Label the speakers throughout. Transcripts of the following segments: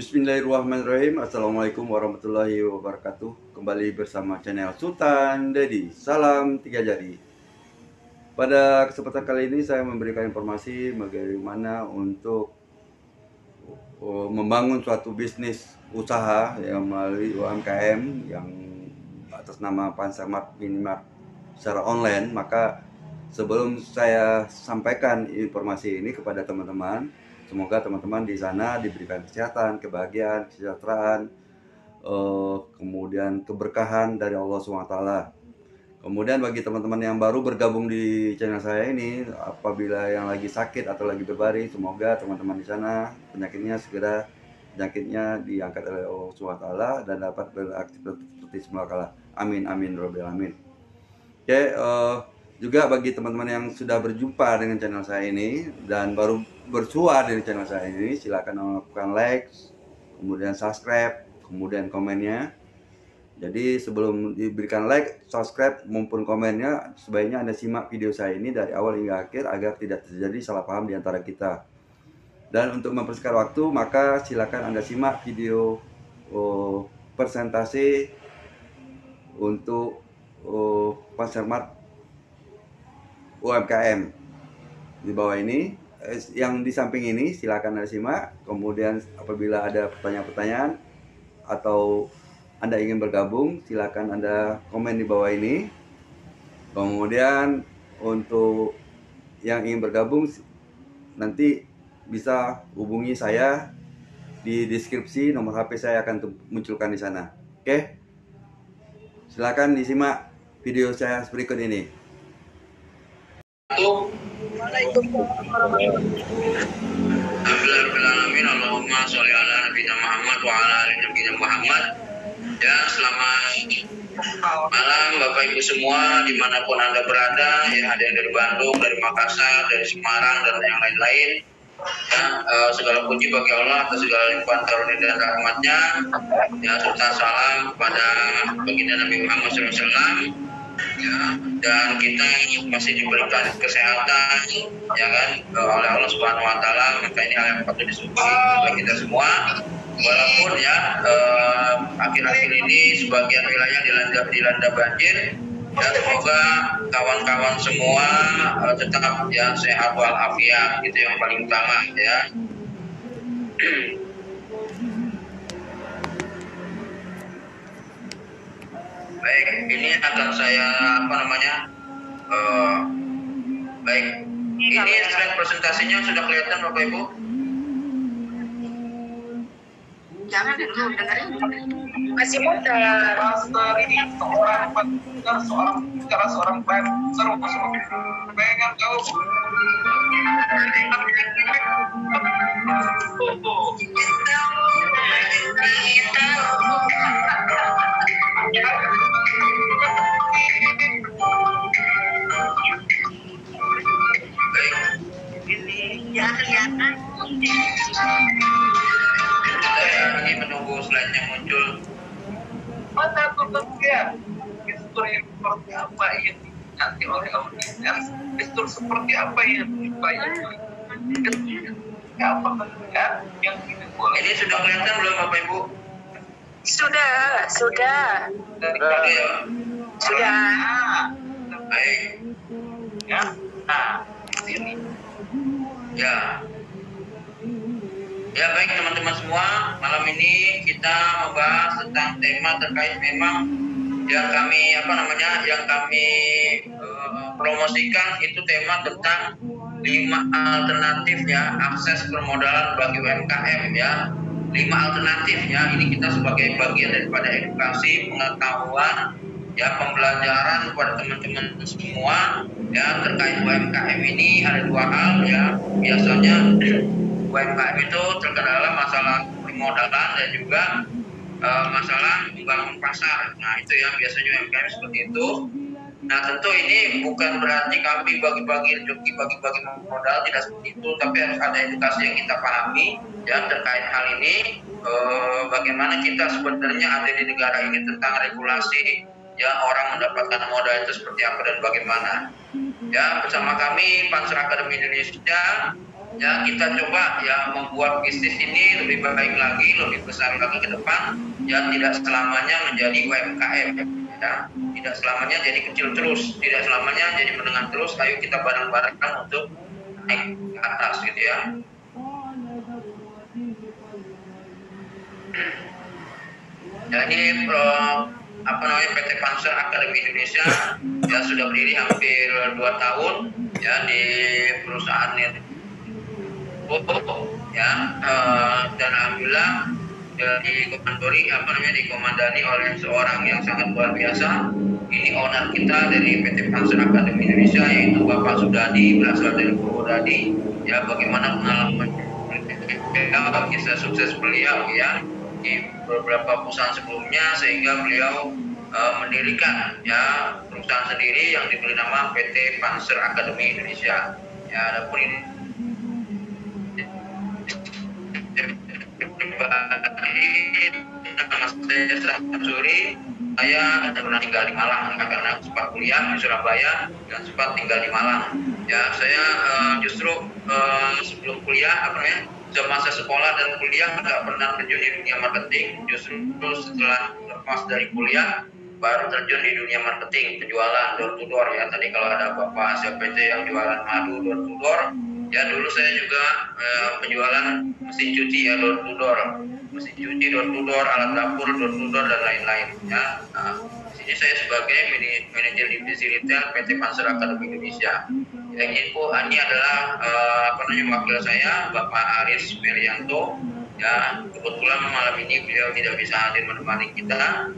Speaker 1: Bismillahirrahmanirrahim. Assalamualaikum warahmatullahi wabarakatuh. Kembali bersama channel Sultan Dedi. Salam tiga jari. Pada kesempatan kali ini saya memberikan informasi bagaimana untuk membangun suatu bisnis usaha yang melalui UMKM yang atas nama Pansermart Minimart secara online. Maka sebelum saya sampaikan informasi ini kepada teman-teman, semoga teman-teman di sana diberikan kesehatan, kebahagiaan, kesejahteraan, kemudian keberkahan dari Allah SWT. Kemudian bagi teman-teman yang baru bergabung di channel saya ini, apabila yang lagi sakit atau lagi berbaring, semoga teman-teman di sana penyakitnya diangkat oleh Allah SWT dan dapat beraktivitas seperti semula kala. Amin amin rabbil alamin. Oke, juga bagi teman-teman yang sudah berjumpa dengan channel saya ini dan baru bersua dari channel saya ini, silakan melakukan like, kemudian subscribe, kemudian komennya. Jadi sebelum diberikan like, subscribe maupun komennya, sebaiknya Anda simak video saya ini dari awal hingga akhir agar tidak terjadi salah paham di antara kita. Dan untuk mempersingkat waktu, maka silakan Anda simak video presentasi untuk Pansermart UMKM di bawah ini. Yang di samping ini silakan Anda simak. Kemudian apabila ada pertanyaan-pertanyaan atau Anda ingin bergabung, silakan Anda komen di bawah ini. Kemudian untuk yang ingin bergabung nanti bisa hubungi saya di deskripsi, nomor HP saya akan munculkan di sana. Oke? Silakan disimak video saya berikut ini.
Speaker 2: Alhamdulillahirrahmanirrahim. Allahumma sholli ala nabiyina Muhammad wa ala ali nabiyina Muhammad. Ya, selamat malam Bapak Ibu semua dimanapun Anda berada. Ya, ada yang dari Bandung, dari Makassar, dari Semarang, dan yang lain-lain. Ya, segala puji bagi Allah atas segala limpahan karunia dan rahmatnya. Ya, serta salam kepada baginda Nabi Muhammad SAW. Ya, dan kita masih diberikan kesehatan, ya kan, oleh Allah Subhanahu Wa Taala. Maka ini hal yang patut disyukuri oleh kita semua. Walaupun ya akhir-akhir ini sebagian wilayah dilanda banjir. Ya, semoga kawan-kawan semua tetap ya sehat walafiat, itu yang paling utama ya. Baik, ini akan saya baik. Ini slide presentasinya sudah kelihatan Bapak Ibu?
Speaker 3: Jangan dulu dengerin.
Speaker 4: Masih muda.
Speaker 3: Master ini seorang banser pengen tahu.
Speaker 2: Baik.
Speaker 4: Ini jangan kelihatan.
Speaker 2: Kita ini menunggu slide-nya muncul.
Speaker 3: Mana tulisnya? Gestur yang seperti apa yang diminati oleh audiens? Gestur seperti apa yang dibayangkan? Apa bentuknya yang ini boleh?
Speaker 2: Ini sudah kelihatan belum Bapak Ibu?
Speaker 4: Sudah.
Speaker 2: Oke ya.
Speaker 4: Sudah.
Speaker 2: Baik.
Speaker 3: Ya, nah ini.
Speaker 2: Ya. Ya baik teman-teman semua, malam ini kita membahas tentang tema terkait memang yang kami promosikan itu tema tentang 5 alternatif ya akses permodalan bagi UMKM ya. 5 alternatif ya. Ini kita sebagai bagian daripada edukasi, pengetahuan ya, pembelajaran kepada teman-teman semua ya terkait UMKM ini. Ada 2 hal ya. Biasanya UMKM itu terkendala masalah permodalan dan juga masalah membangun pasar. Nah itu ya biasanya UMKM seperti itu. Nah tentu ini bukan berarti kami bagi-bagi rezeki, bagi-bagi modal, tidak seperti itu. Tapi harus ada edukasi yang kita pahami ya terkait hal ini. Bagaimana kita sebenarnya ada di negara ini tentang regulasi ya orang mendapatkan modal itu seperti apa dan bagaimana. Ya bersama kami Panser Akademi Indonesia ya kita coba ya membuat bisnis ini lebih baik lagi, lebih besar lagi ke depan, ya tidak selamanya menjadi UMKM, ya tidak selamanya jadi kecil terus, tidak selamanya jadi menengah terus. Ayo kita bareng-bareng untuk naik ke atas gitu ya. Ya ini PT Panser Akademi Indonesia ya sudah berdiri hampir 2 tahun ya di perusahaan ini ya dan alhamdulillah dikomandani oleh seorang yang sangat luar biasa. Ini owner kita dari PT Panser Akademi Indonesia, yaitu Bapak Sudadi, berasal dari Purwodadi. Ya bagaimana pengalaman kisah sukses beliau ya di beberapa perusahaan sebelumnya, sehingga beliau mendirikan ya perusahaan sendiri yang diberi nama PT Panser Akademi Indonesia. Ya, adapun ini nama saya Samsuri. Saya pernah tinggal di Malang karena sempat kuliah di Surabaya dan sempat tinggal di Malang. Ya, saya justru sebelum kuliah semasa sekolah dan kuliah nggak pernah terjun di dunia marketing. Justru setelah lepas dari kuliah baru terjun di dunia marketing, penjualan door to door ya. Tadi kalau ada Bapak SPT yang jualan madu door to door, ya dulu saya juga penjualan mesin cuci ya door to door, mesin cuci door to door, alat dapur door to door dan lain-lain ya. Nah, di sini saya sebagai manajer divisi retail PT Panser Akademi Indonesia. Yang ini adalah wakil saya Bapak Aris Merianto. Ya kebetulan malam ini beliau tidak bisa hadir menemani kita.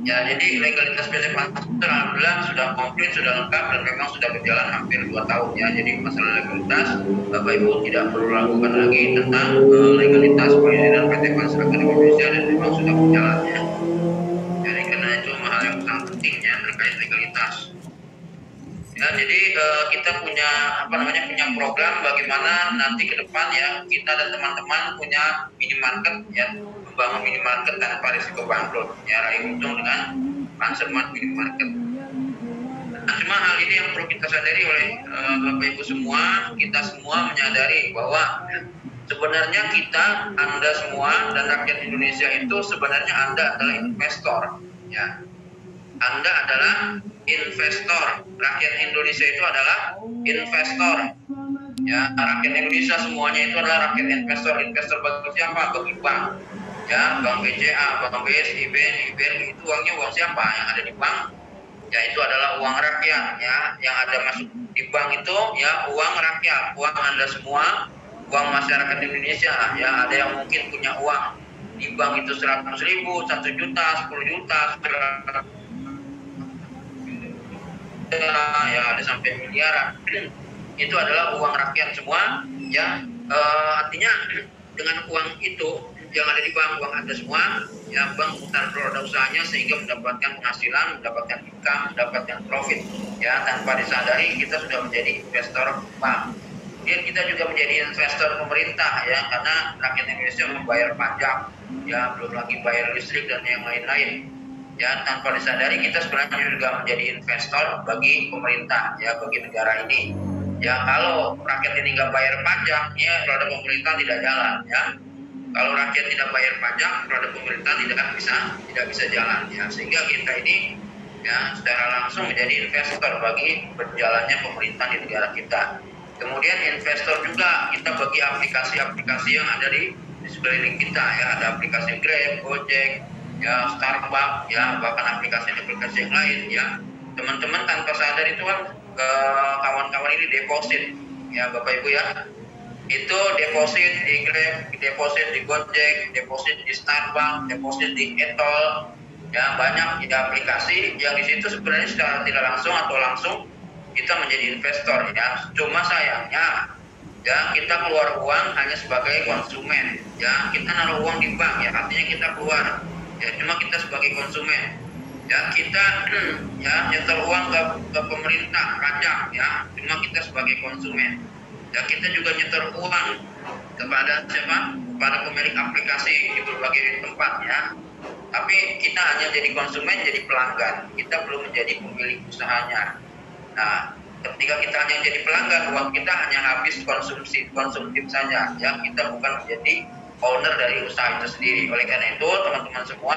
Speaker 2: Ya, jadi legalitas PT Panser alhamdulillah sudah komplit, sudah lengkap dan memang sudah berjalan hampir 2 tahun ya. Jadi masalah legalitas Bapak Ibu tidak perlu ragukan lagi tentang legalitas perizinan PT Panser Akademi Indonesia dan memang sudah berjalan ya. Jadi karena itu hal yang sangat penting ya terkait legalitas. Ya, jadi kita punya punya program bagaimana nanti ke depan ya kita dan teman-teman punya minimarket ya, membangun minimarket tanpa risiko bangkrut ya, raih untung dengan Pansermart minimarket. Nah, cuma hal ini yang perlu kita sadari oleh Bapak Ibu semua, kita semua menyadari bahwa sebenarnya kita, Anda semua dan rakyat Indonesia itu sebenarnya Anda adalah investor ya. Anda adalah investor. Rakyat Indonesia itu adalah investor. Ya, rakyat Indonesia semuanya itu adalah rakyat investor. Investor bagi siapa? Bagi bank. Ya, Bank BCA, Bank BSI, BNI, itu uangnya uang siapa yang ada di bank? Ya, itu adalah uang rakyat ya. Yang ada masuk di bank itu ya uang rakyat, uang Anda semua, uang masyarakat Indonesia. Ya, ada yang mungkin punya uang di bank itu 100.000, 1 juta, 10 juta, ya ada sampai miliaran. Itu adalah uang rakyat semua ya. Artinya dengan uang itu yang ada di bank, uang Anda semua ya, bank memutar roda usahanya sehingga mendapatkan penghasilan, mendapatkan income, mendapatkan profit ya. Tanpa disadari kita sudah menjadi investor bank. Kemudian kita juga menjadi investor pemerintah ya, karena rakyat Indonesia membayar pajak ya, belum lagi bayar listrik dan yang lain-lain. Ya, tanpa disadari kita sebenarnya juga menjadi investor bagi pemerintah ya, bagi negara ini. Ya, kalau rakyat ini nggak bayar pajak, ya roda pemerintah tidak jalan ya. Kalau rakyat tidak bayar pajak, roda pemerintah tidak bisa jalan ya. Sehingga kita ini ya secara langsung menjadi investor bagi berjalannya pemerintah di negara kita. Kemudian investor juga kita bagi aplikasi-aplikasi yang ada di sekeliling kita ya. Ada aplikasi Grab, Gojek, ya Starbucks ya, bahkan aplikasi-aplikasi yang lain ya. Teman-teman tanpa sadar itu kan kawan-kawan ini deposit ya Bapak Ibu ya. Itu deposit di Grab, deposit di Gojek, deposit di Starbucks, deposit di Etol ya, banyak ya aplikasi yang di situ sebenarnya secara tidak langsung atau langsung kita menjadi investor ya. Cuma sayangnya ya kita keluar uang hanya sebagai konsumen ya. Kita naruh uang di bank ya, artinya kita keluar ya, cuma kita sebagai konsumen ya. Kita ya nyetor uang ke pemerintah pajak ya, cuma kita sebagai konsumen ya. Kita juga nyetor uang kepada siapa? Kepada pemilik aplikasi di berbagai tempat ya, tapi kita hanya jadi konsumen, jadi pelanggan, kita belum menjadi pemilik usahanya. Nah, ketika kita hanya jadi pelanggan, uang kita hanya habis konsumtif saja, ya kita bukan menjadi owner dari usaha itu sendiri. Oleh karena itu teman-teman semua,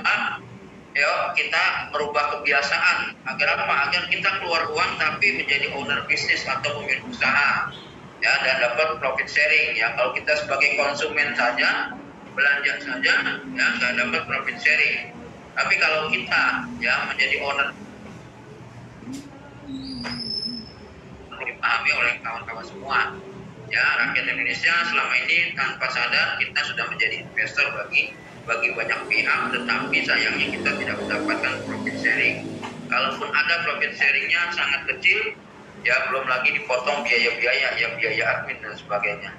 Speaker 2: yuk kita merubah kebiasaan agar apa? Agar kita keluar uang tapi menjadi owner bisnis atau pemilik usaha, ya, dan dapat profit sharing. Ya, kalau kita sebagai konsumen saja, belanja saja, ya nggak dapat profit sharing. Tapi kalau kita ya menjadi owner, dipahami oleh kawan-kawan semua. Ya, rakyat Indonesia selama ini tanpa sadar kita sudah menjadi investor bagi banyak pihak, tetapi sayangnya kita tidak mendapatkan profit sharing. Kalaupun ada profit sharingnya sangat kecil, ya belum lagi dipotong biaya-biaya, ya biaya admin dan sebagainya.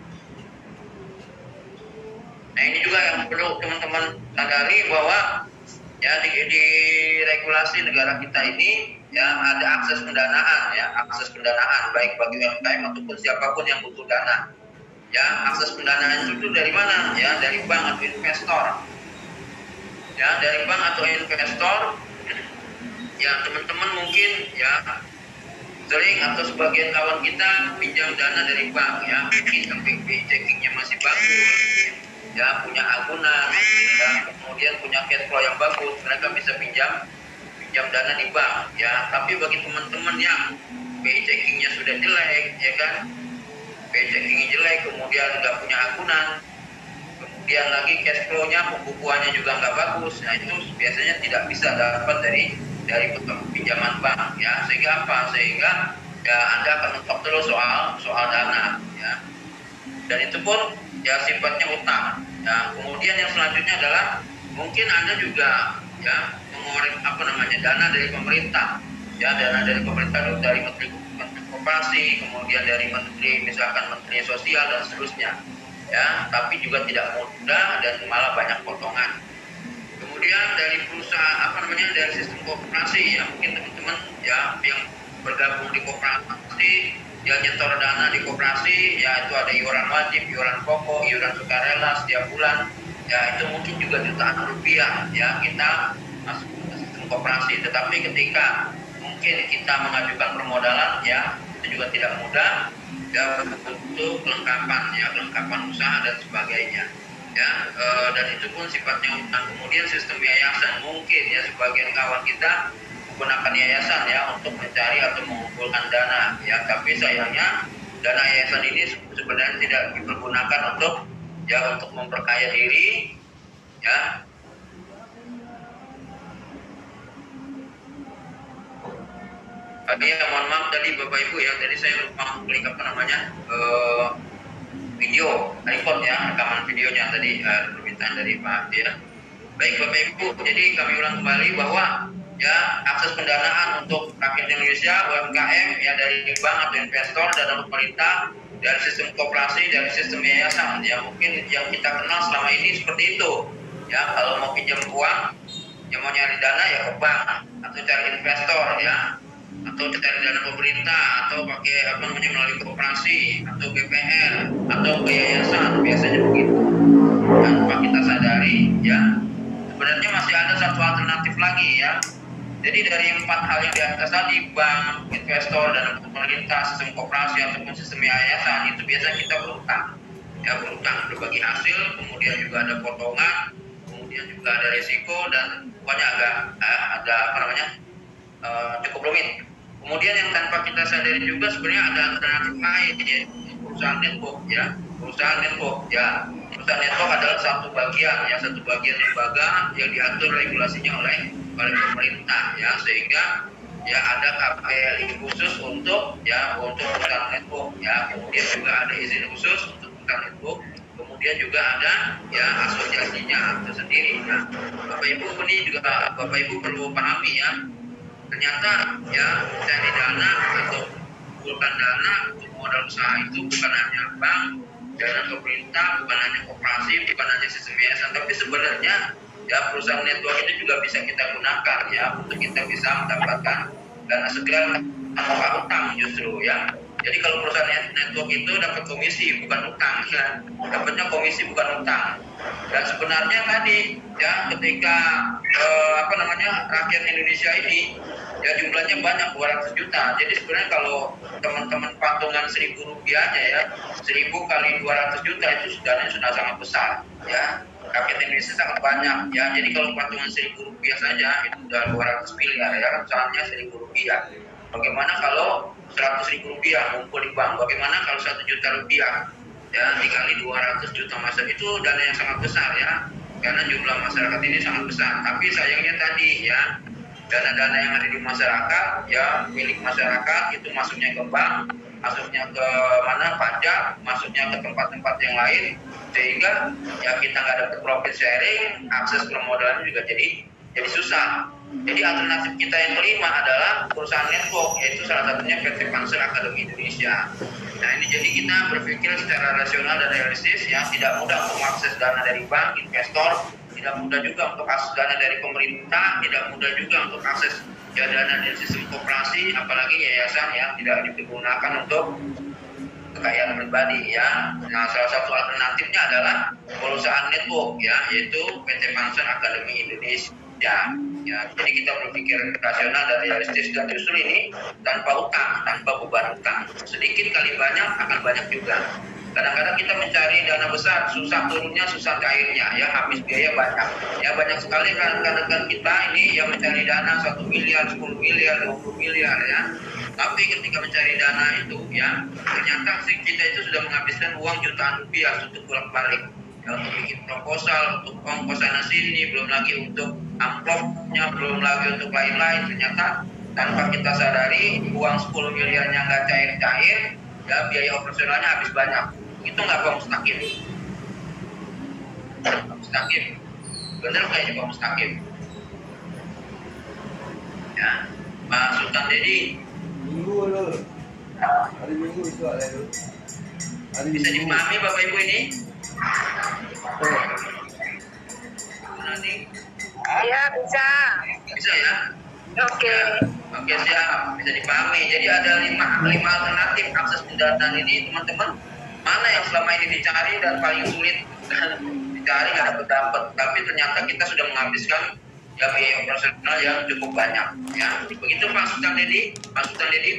Speaker 2: Nah ini juga yang perlu teman-teman sadari bahwa ya di regulasi negara kita ini ya ada akses pendanaan baik bagi UMKM ataupun siapapun yang butuh dana. Ya, akses pendanaan itu dari mana? Ya, dari bank atau investor. Ya, dari bank atau investor. Ya, teman-teman mungkin ya sering atau sebagian kawan kita pinjam dana dari bank ya, mungkin BI checkingnya masih bagus. Ya, punya agunan, ya, kemudian punya cash flow yang bagus, mereka bisa pinjam dana di bank, ya. Tapi bagi teman-teman yang BI checkingnya sudah jelek, ya kan, BI checkingnya jelek, kemudian nggak punya agunan, kemudian lagi cash flow-nya, pembukuannya juga nggak bagus, nah itu biasanya tidak bisa dapat dari pinjaman bank, ya. Sehingga apa? Sehingga ya Anda akan mentok terus soal dana, ya. Dan itu pun ya sifatnya utang. Nah, kemudian yang selanjutnya adalah mungkin Anda juga ya mengorek dana dari pemerintah. Ya, dana dari pemerintah dari Menteri Koperasi, kemudian dari misalkan Menteri Sosial dan seterusnya. Ya, tapi juga tidak mudah dan malah banyak potongan. Kemudian dari perusahaan dari sistem koperasi, ya mungkin teman-teman ya yang bergabung di koperasi yang nyetor dana di koperasi, ya itu ada iuran wajib, iuran pokok, iuran sukarela setiap bulan, ya itu mungkin juga jutaan rupiah, ya kita masuk ke sistem koperasi. Tetapi ketika mungkin kita mengajukan permodalan, ya itu juga tidak mudah, ya untuk kelengkapan usaha dan sebagainya, ya dan itu pun sifatnya utang. Kemudian sistem yayasan, mungkin ya sebagian kawan kita menggunakan yayasan ya untuk mencari atau mengumpulkan dana, ya tapi sayangnya dana yayasan ini sebenarnya tidak dipergunakan untuk memperkaya diri, ya. Mohon maaf tadi Bapak Ibu ya, tadi saya lupa klik video record ya, rekaman videonya tadi permintaan dari Pak ya. Baik Bapak Ibu, jadi kami ulang kembali bahwa ya akses pendanaan untuk rakyat Indonesia, UMKM ya dari bank atau investor dan pemerintah, dari sistem koperasi, dari sistem yayasan, ya mungkin yang kita kenal selama ini seperti itu. Ya kalau mau pinjam uang, ya mau nyari dana ya ke bank atau cari investor ya, atau cari dana pemerintah atau pakai melalui koperasi atau BPR atau ke yayasan, biasanya begitu. Tanpa kita sadari ya sebenarnya masih ada satu alternatif lagi ya. Jadi dari 4 hal yang di atas tadi, bank, investor, dan pemerintah, sistem koperasi ataupun sistem yayasan, itu biasanya kita berutang. Ya berutang, berbagi hasil, kemudian juga ada potongan, kemudian juga ada risiko, dan pokoknya cukup rumit. Kemudian yang tanpa kita sadari juga sebenarnya ada alternatif lain, ya, perusahaan network ya. Perusahaan network adalah satu bagian lembaga yang diatur regulasinya oleh pemerintah ya, sehingga ya ada KPLI khusus untuk perusahaan network ya, kemudian juga ada izin khusus untuk perusahaan network, kemudian juga ada ya asosiasinya tersendiri. Nah, Bapak Ibu perlu pahami ya, ternyata ya mencari dana atau mengumpulkan dana untuk modal usaha itu bukan hanya bank, dana pemerintah, bukan hanya koperasi, bukan hanya sistem yayasan, tapi sebenarnya ya perusahaan network itu juga bisa kita gunakan ya untuk kita bisa mendapatkan dana segera tanpa utang justru ya. Jadi kalau perusahaan network itu dapat komisi bukan utang ya, dapatnya komisi bukan utang. Dan sebenarnya tadi ya ketika rakyat Indonesia ini ya jumlahnya banyak 200 juta. Jadi sebenarnya kalau teman-teman patungan 1.000 rupiahnya ya, 1.000 kali 200 juta itu sudah sangat besar ya. Rakyat Indonesia sangat banyak ya. Jadi kalau patungan 1.000 rupiah saja itu udah 200 miliar ya, misalnya 1.000 rupiah. Bagaimana kalau 100.000 rupiah ngumpul di bank? Bagaimana kalau 1 juta rupiah ya dikali 200 juta masyarakat, itu dana yang sangat besar ya, karena jumlah masyarakat ini sangat besar. Tapi sayangnya tadi ya, dana-dana yang ada di masyarakat ya, milik masyarakat itu masuknya ke bank, masuknya ke mana pajak, masuknya ke tempat-tempat yang lain, sehingga ya kita nggak dapat profit sharing, akses permodalan juga jadi susah. Jadi alternatif kita yang kelima adalah perusahaan network, yaitu salah satunya PT Panser Akademi Indonesia. Nah ini jadi kita berpikir secara rasional dan realistis ya, tidak mudah untuk mengakses dana dari bank, investor, tidak mudah juga untuk akses dana dari pemerintah, tidak mudah juga untuk akses ya dana dari sistem koperasi, apalagi yayasan ya tidak digunakan untuk kekayaan pribadi ya. Nah salah satu alternatifnya adalah perusahaan network ya, yaitu PT Panser Akademi Indonesia. Ya, jadi kita berpikir rasional dan realistis, dan justru ini tanpa utang, tanpa beban utang. Sedikit kali banyak akan banyak juga. Kadang-kadang kita mencari dana besar, susah turunnya, susah cairnya, ya habis biaya banyak. Ya banyak sekali rekan-rekan kita ini yang mencari dana 1 miliar, 10 miliar, 20 miliar ya. Tapi ketika mencari dana itu ya, ternyata kita itu sudah menghabiskan uang jutaan rupiah untuk bolak-balik. Ya, untuk bikin proposal, untuk ongkos sana sini, belum lagi untuk amplopnya, belum lagi untuk lain-lain. Ternyata tanpa kita sadari uang 10 miliarnya nggak cair-cair, ya biaya operasionalnya habis banyak. Itu nggak Pak Mustaqim? Pak Mustaqim, bener nggak ini Pak Mustaqim? Ya, Pak Sultan Dedi.
Speaker 1: Minggu loh. Hari Minggu itu ada loh.
Speaker 2: Bisa dipahami Bapak Ibu ini? Nanti.
Speaker 4: Ya bisa.
Speaker 2: Bisa ya?
Speaker 4: Oke.
Speaker 2: Oke siap, bisa dipahami. Jadi ada lima alternatif akses pendanaan ini teman-teman. Mana yang selama ini dicari dan paling sulit dicari nggak dapat. Tapi ternyata kita sudah menghabiskan ya biaya operasional yang cukup banyak. Ya begitu Pak Sultan Dedi,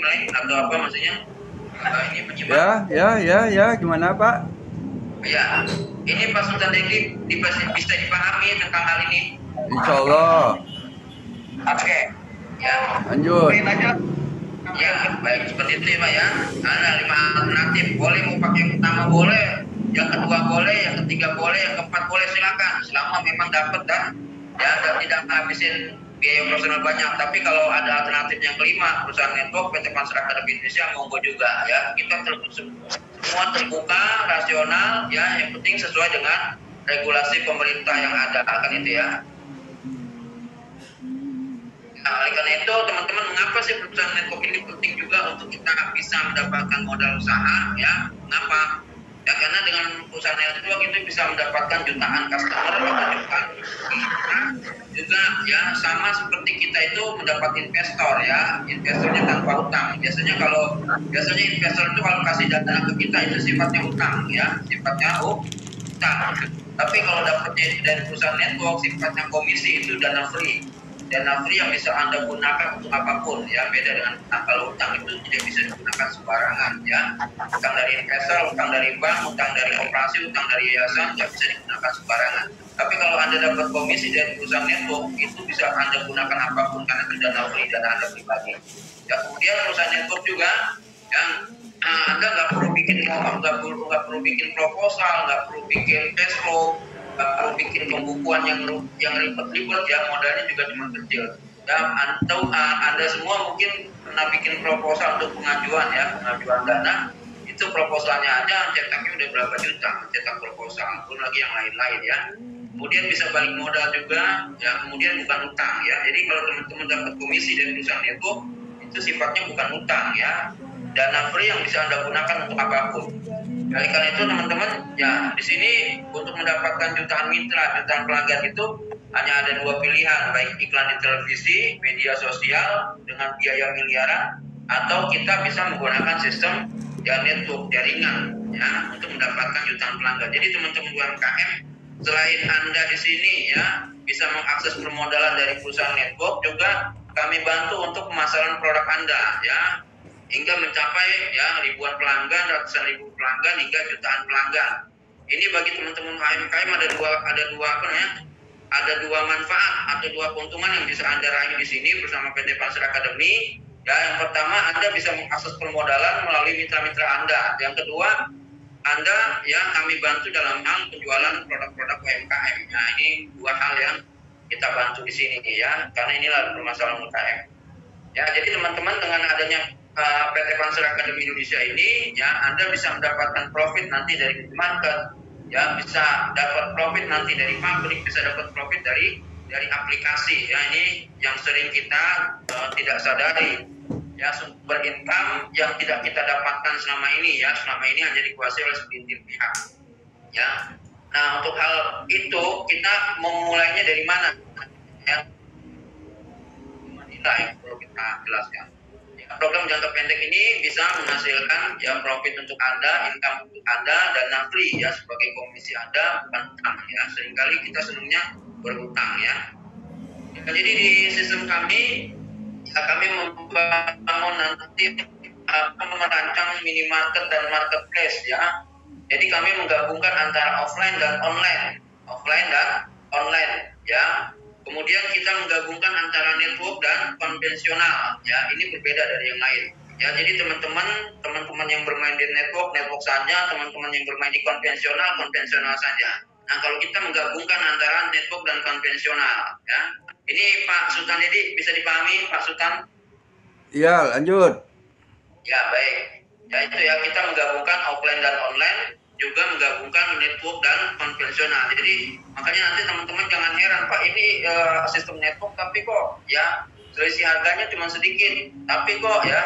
Speaker 2: mulai atau apa maksudnya? Ini penyimak.
Speaker 1: Ya, gimana Pak?
Speaker 2: Ya, ini Pak Sultan Dedi bisa dipahami tentang hal ini.
Speaker 1: Insya Allah.
Speaker 3: Oke.
Speaker 2: Ya.
Speaker 1: Lanjut.
Speaker 2: Ya, baik seperti itu ya Pak ya. Ada 5 alternatif. Boleh mau pakai yang pertama boleh, yang kedua boleh, yang ketiga boleh, yang keempat boleh, silakan. Selama memang dapat dan tidak ngabisin biaya operasional banyak. Tapi kalau ada alternatif yang kelima, perusahaan network PT Panser Akademi Indonesia, monggo juga ya. Kita semua terbuka, rasional ya. Yang penting sesuai dengan regulasi pemerintah yang ada, kan itu ya. Nah, oleh karena itu teman-teman, mengapa sih perusahaan network ini penting juga untuk kita bisa mendapatkan modal usaha ya? Mengapa? Ya karena dengan perusahaan network itu bisa mendapatkan jutaan customer, jutaan juga ya, sama seperti kita itu mendapat investor ya, investornya tanpa utang. Biasanya investor itu kalau kasih dana ke kita itu sifatnya utang ya, sifatnya utang. Tapi kalau dapatnya dari perusahaan network sifatnya komisi, itu dana free yang bisa Anda gunakan untuk apapun ya. Beda dengan utang. Kalau utang itu tidak bisa digunakan sembarangan ya. Utang dari investor, utang dari bank, utang dari operasi, utang dari yayasan tidak bisa digunakan sembarangan. Tapi kalau Anda dapat komisi dari perusahaan network, itu bisa Anda gunakan apapun karena itu dana free, dana Anda pribadi. Ya, kemudian perusahaan network juga yang Anda nggak perlu bikin nggak perlu bikin proposal, nggak perlu bikin cash flow, nggak perlu bikin pembukuan yang ribet-ribet ya, modalnya juga cuma kecil. Dan atau Anda semua mungkin pernah bikin proposal untuk pengajuan dana, itu proposalnya aja cetaknya udah berapa juta, cetak proposal, belum lagi yang lain-lain ya. Kemudian bisa balik modal juga ya, kemudian bukan utang ya. Jadi kalau teman-teman dapat komisi dari perusahaan itu sifatnya bukan utang ya, dana free yang bisa Anda gunakan untuk apapun. Oleh karena itu teman-teman ya, di sini untuk mendapatkan jutaan mitra, jutaan pelanggan itu hanya ada 2 pilihan, baik iklan di televisi, media sosial dengan biaya miliaran, atau kita bisa menggunakan sistem ya network jaringan ya untuk mendapatkan jutaan pelanggan. Jadi teman-teman UMKM, selain Anda di sini ya bisa mengakses permodalan dari perusahaan network, juga kami bantu untuk pemasaran produk Anda ya, hingga mencapai ya ribuan pelanggan, ratusan ribu pelanggan hingga jutaan pelanggan. Ini bagi teman-teman UMKM ada dua apa namanya? Ada dua manfaat atau dua keuntungan yang bisa Anda raih di sini bersama PT Panser Academy. Ya, yang pertama Anda bisa mengakses permodalan melalui mitra-mitra Anda. Yang kedua, Anda ya kami bantu dalam hal penjualan produk-produk UMKM. Nah, ini dua hal yang kita bantu di sini ya, karena inilah permasalahan UMKM. Ya, jadi teman-teman dengan adanya PT Panser Academy Indonesia ini, ya Anda bisa mendapatkan profit nanti dari minimarket, ya bisa dapat profit nanti dari pabrik, bisa dapat profit dari aplikasi. Ya, ini yang sering kita tidak sadari. Ya, sumber income yang tidak kita dapatkan selama ini ya, selama ini hanya dikuasai oleh segelintir pihak. Ya. Nah, untuk hal itu kita memulainya dari mana? Ya. Inilah yang perlu kita jelaskan. Ya, program jangka pendek ini bisa menghasilkan ya profit untuk Anda, income untuk Anda, dan free ya sebagai komisi Anda, bukan utang ya. Seringkali kita senangnya berutang ya. Jadi di sistem kami ya, kami membangun nanti merancang minimarket dan marketplace ya. Jadi kami menggabungkan antara offline dan online ya. Kemudian kita menggabungkan antara network dan konvensional ya. Ini berbeda dari yang lain ya. Jadi teman-teman yang bermain di network saja, teman-teman yang bermain di konvensional saja. Nah, kalau kita menggabungkan antara network dan konvensional ya. Ini Pak Sultan Dedi bisa dipahami Pak Sultan?
Speaker 1: Iya, lanjut.
Speaker 2: Ya, baik. Ya itu ya, kita menggabungkan offline dan online, juga menggabungkan network dan konvensional. Jadi makanya nanti teman-teman jangan heran, Pak ini sistem network tapi kok ya selisih harganya cuma sedikit. Tapi kok ya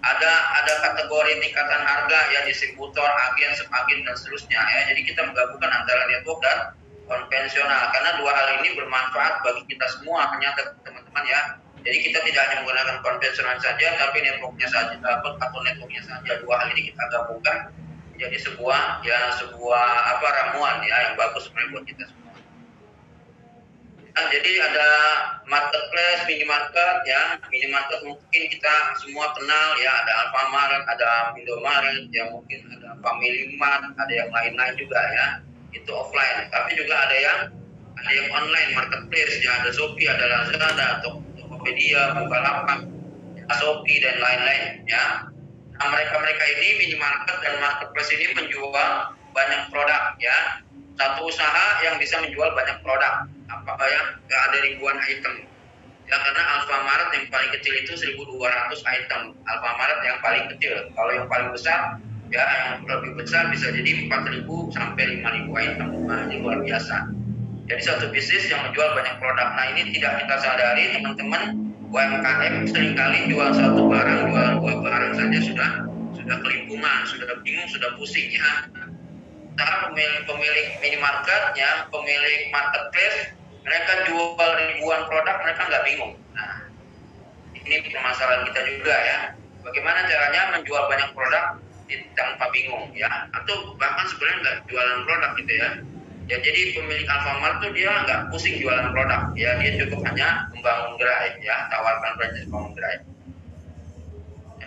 Speaker 2: ada kategori tingkatan harga ya, distributor, agen, subagen dan seterusnya ya. Jadi kita menggabungkan antara network dan konvensional karena dua hal ini bermanfaat bagi kita semua ternyata teman-teman ya. Jadi kita tidak hanya menggunakan konvensional saja tapi networknya saja atau networknya saja. Dua hal ini kita gabungkan menjadi sebuah ramuan ya yang bagus sebenarnya buat kita semua. Nah, jadi ada marketplace, minimarket ya. Minimarket mungkin kita semua kenal ya, ada Alfamart, ada Indomaret, ya mungkin ada Family Mart, ada yang lain-lain juga ya. Itu offline, tapi juga ada yang online marketplace ya, ada Shopee, ada Lazada, Tokopedia, Bukalapak, Shopee dan lain-lain ya. Nah, mereka ini minimarket dan marketplace ini menjual banyak produk ya. Satu usaha yang bisa menjual banyak produk, ada ribuan item. Ya, karena Alfamart yang paling kecil itu 1.200 item. Alfamart yang paling kecil. Kalau yang paling besar ya, yang lebih besar bisa jadi 4.000 sampai 5.000 item. Nah, ini luar biasa. Jadi satu bisnis yang menjual banyak produk. Nah, ini tidak kita sadari teman-teman. UMKM seringkali jual satu barang, jual dua barang saja sudah kelimpungan, sudah bingung, sudah pusing ya. Nah, pemilik minimarket ya, pemilik marketplace, mereka jual ribuan produk, mereka nggak bingung. Nah, ini permasalahan kita juga ya. Bagaimana caranya menjual banyak produk tanpa bingung ya, atau bahkan sebenarnya nggak jualan produk gitu ya. Ya, jadi pemilik Alfamart tuh dia nggak pusing jualan produk ya, dia cukup hanya membangun gerai ya, tawarkan franchise bangun gerai.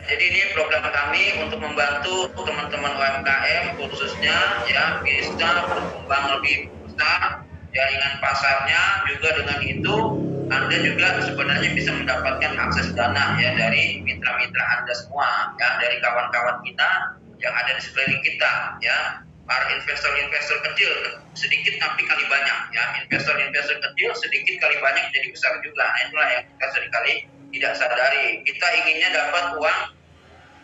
Speaker 2: Jadi ini program kami untuk membantu teman-teman UMKM khususnya ya bisa berkembang lebih besar jaringan pasarnya. Juga dengan itu Anda juga sebenarnya bisa mendapatkan akses dana ya dari mitra-mitra Anda semua ya, dari kawan-kawan kita yang ada di sekeliling kita ya. Para investor-investor kecil sedikit tapi kali banyak ya, investor-investor kecil sedikit kali banyak jadi besar juga. Nah, itulah yang kita seringkali tidak sadari. Kita inginnya dapat uang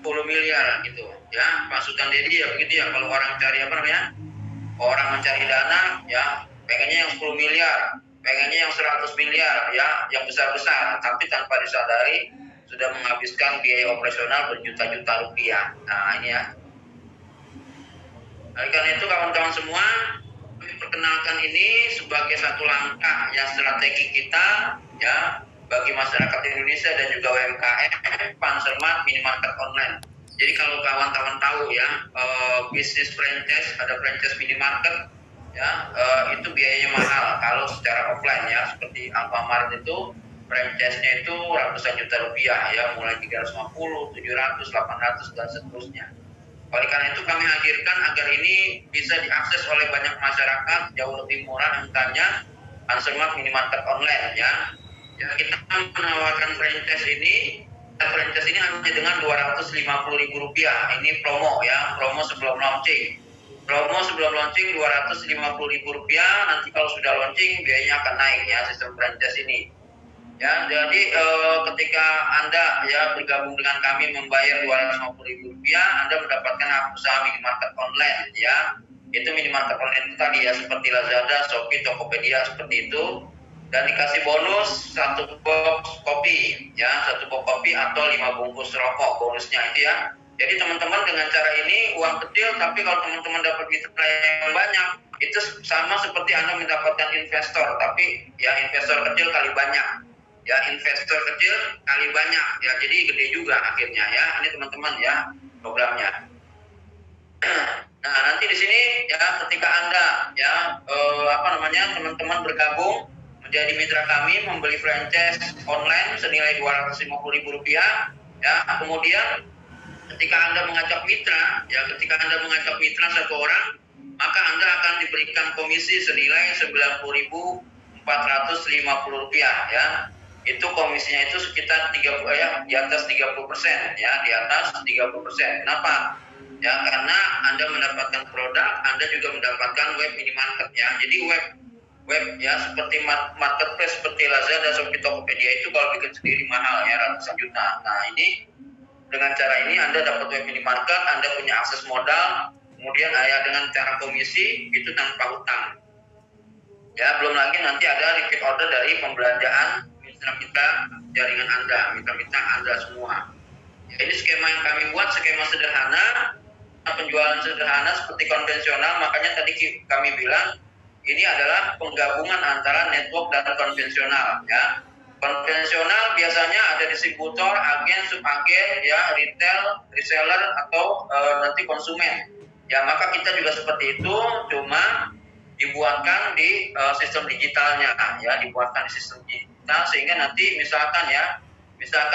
Speaker 2: 10 miliar gitu ya, Pak Sultan Dedi ya begitu ya. Kalau orang cari orang mencari dana ya, pengennya yang 10 miliar, pengennya yang 100 miliar ya, yang besar-besar, tapi tanpa disadari sudah menghabiskan biaya operasional berjuta-juta rupiah. Nah, ini ya. Oleh karena itu kawan-kawan semua, kami perkenalkan ini sebagai satu langkah yang strategi kita ya bagi masyarakat Indonesia dan juga UMKM, Pansermart minimarket online. Jadi kalau kawan-kawan tahu ya, bisnis franchise, ada franchise minimarket ya, itu biayanya mahal kalau secara offline ya, seperti Alfamart itu franchise-nya itu ratusan juta rupiah ya, mulai 350, 700, 800 dan seterusnya. Oleh karena itu kami hadirkan agar ini bisa diakses oleh banyak masyarakat jauh lebih murah angkanya, Ansmart minimarket online ya. Ya, kita menawarkan franchise ini hanya dengan Rp250.000. Ini promo ya, promo sebelum launching. Promo sebelum launching Rp250.000. Nanti kalau sudah launching biayanya akan naik ya sistem franchise ini. Ya, jadi ketika Anda ya bergabung dengan kami membayar Rp250.000, Anda mendapatkan hak usaha minimarket online ya. Itu minimarket online itu tadi ya, seperti Lazada, Shopee, Tokopedia seperti itu. Dan dikasih bonus 1 box kopi ya, 1 box kopi atau 5 bungkus rokok bonusnya itu ya. Jadi teman-teman dengan cara ini uang kecil, tapi kalau teman-teman dapat mitra yang banyak itu sama seperti Anda mendapatkan investor, tapi ya investor kecil kali banyak ya, investor kecil kali banyak ya, jadi gede juga akhirnya ya. Ini teman-teman ya programnya. Nah, nanti di sini ya ketika Anda ya teman-teman bergabung menjadi mitra kami, membeli franchise online senilai Rp250.000 ya. Kemudian ketika Anda mengajak mitra ya, satu orang, maka Anda akan diberikan komisi senilai Rp90.450 ya. Itu komisinya itu sekitar 30 ya, di atas 30% ya, di atas 30%. Kenapa? Ya karena Anda mendapatkan produk, Anda juga mendapatkan web minimarket ya. Jadi web ya seperti marketplace seperti Lazada, Shopee, Tokopedia itu kalau bikin sendiri mahal ya, ratusan juta. Nah, ini dengan cara ini Anda dapat web minimarket, Anda punya akses modal, kemudian ya dengan cara komisi itu tanpa hutang. Ya, belum lagi nanti ada repeat order dari pembelanjaan mitra-mitra jaringan Anda, mitra-mitra Anda semua. Ya, ini skema yang kami buat, skema sederhana, penjualan sederhana seperti konvensional, makanya tadi kami bilang ini adalah penggabungan antara network dan konvensional ya. Konvensional biasanya ada distributor, agen, subagen ya, retail, reseller atau nanti konsumen. Ya, maka kita juga seperti itu, cuma dibuatkan di sistem digitalnya ya, dibuatkan di sistem digital sehingga nanti misalkan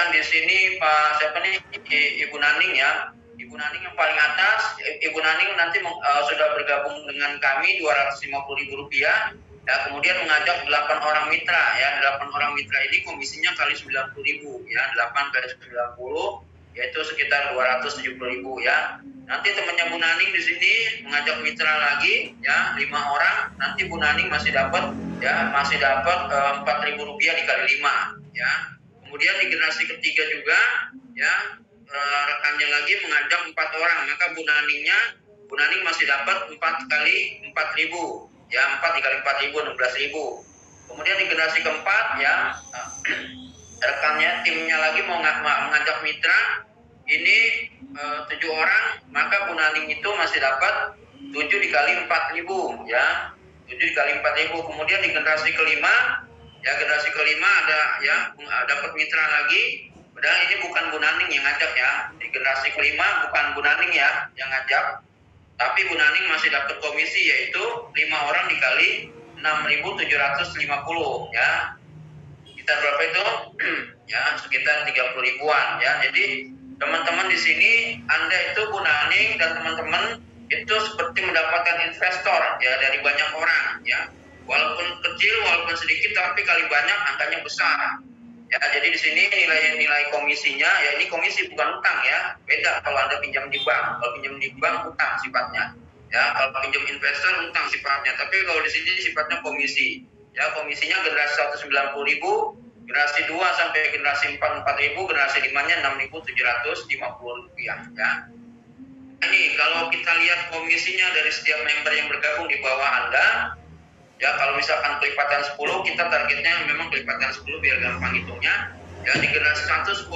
Speaker 2: di sini Pak siapa nih, Ibu Naning ya. Ibu Naning yang paling atas, Ibu Naning nanti sudah bergabung dengan kami Rp250.000 ya, kemudian mengajak 8 orang mitra ya, 8 orang mitra ini komisinya kali 90.000 ya, 8 kali 90 yaitu sekitar 270.000 ya. Nanti temannya Bu Naning di sini mengajak mitra lagi ya, 5 orang, nanti Bu Naning masih dapat Rp4.000 dikali 5 ya. Kemudian di generasi ketiga juga ya, rekannya lagi mengajak 4 orang, maka Bu Naning masih dapat 4 kali 4.000 ya, 4 dikali 4.000 16.000. Kemudian di generasi keempat ya, rekannya timnya lagi mau mengajak mitra ini 7 orang, maka Bu Naning itu masih dapat 7 dikali 4.000 ya, 7 dikali 4.000. Kemudian di generasi kelima ada ya, dapat mitra lagi. Padahal ini bukan Bu Naning yang ngajak ya. Di generasi kelima bukan Bu Naning ya yang ngajak. Tapi Bu Naning masih dapat komisi, yaitu 5 orang dikali 6.750 ya. Kita berapa itu? Ya, sekitar 30.000-an ya. Jadi teman-teman di sini, Anda itu Bu Naning dan teman-teman itu seperti mendapatkan investor ya dari banyak orang ya. Walaupun kecil, walaupun sedikit, tapi kali banyak angkanya besar. Ya, jadi di sini nilai komisinya ya, ini komisi bukan utang ya. Beda kalau Anda pinjam di bank. Kalau pinjam di bank utang sifatnya. Ya, kalau pinjam investor utang sifatnya. Tapi kalau di sini sifatnya komisi. Ya, komisinya generasi 190.000, generasi 2 sampai generasi 4 4.000, generasi 5-nya Rp6.750 ya. Ini kalau kita lihat komisinya dari setiap member yang bergabung di bawah Anda. Ya, kalau misalkan kelipatan 10, kita targetnya memang kelipatan 10 biar gampang hitungnya. Ya, di generasi 1 10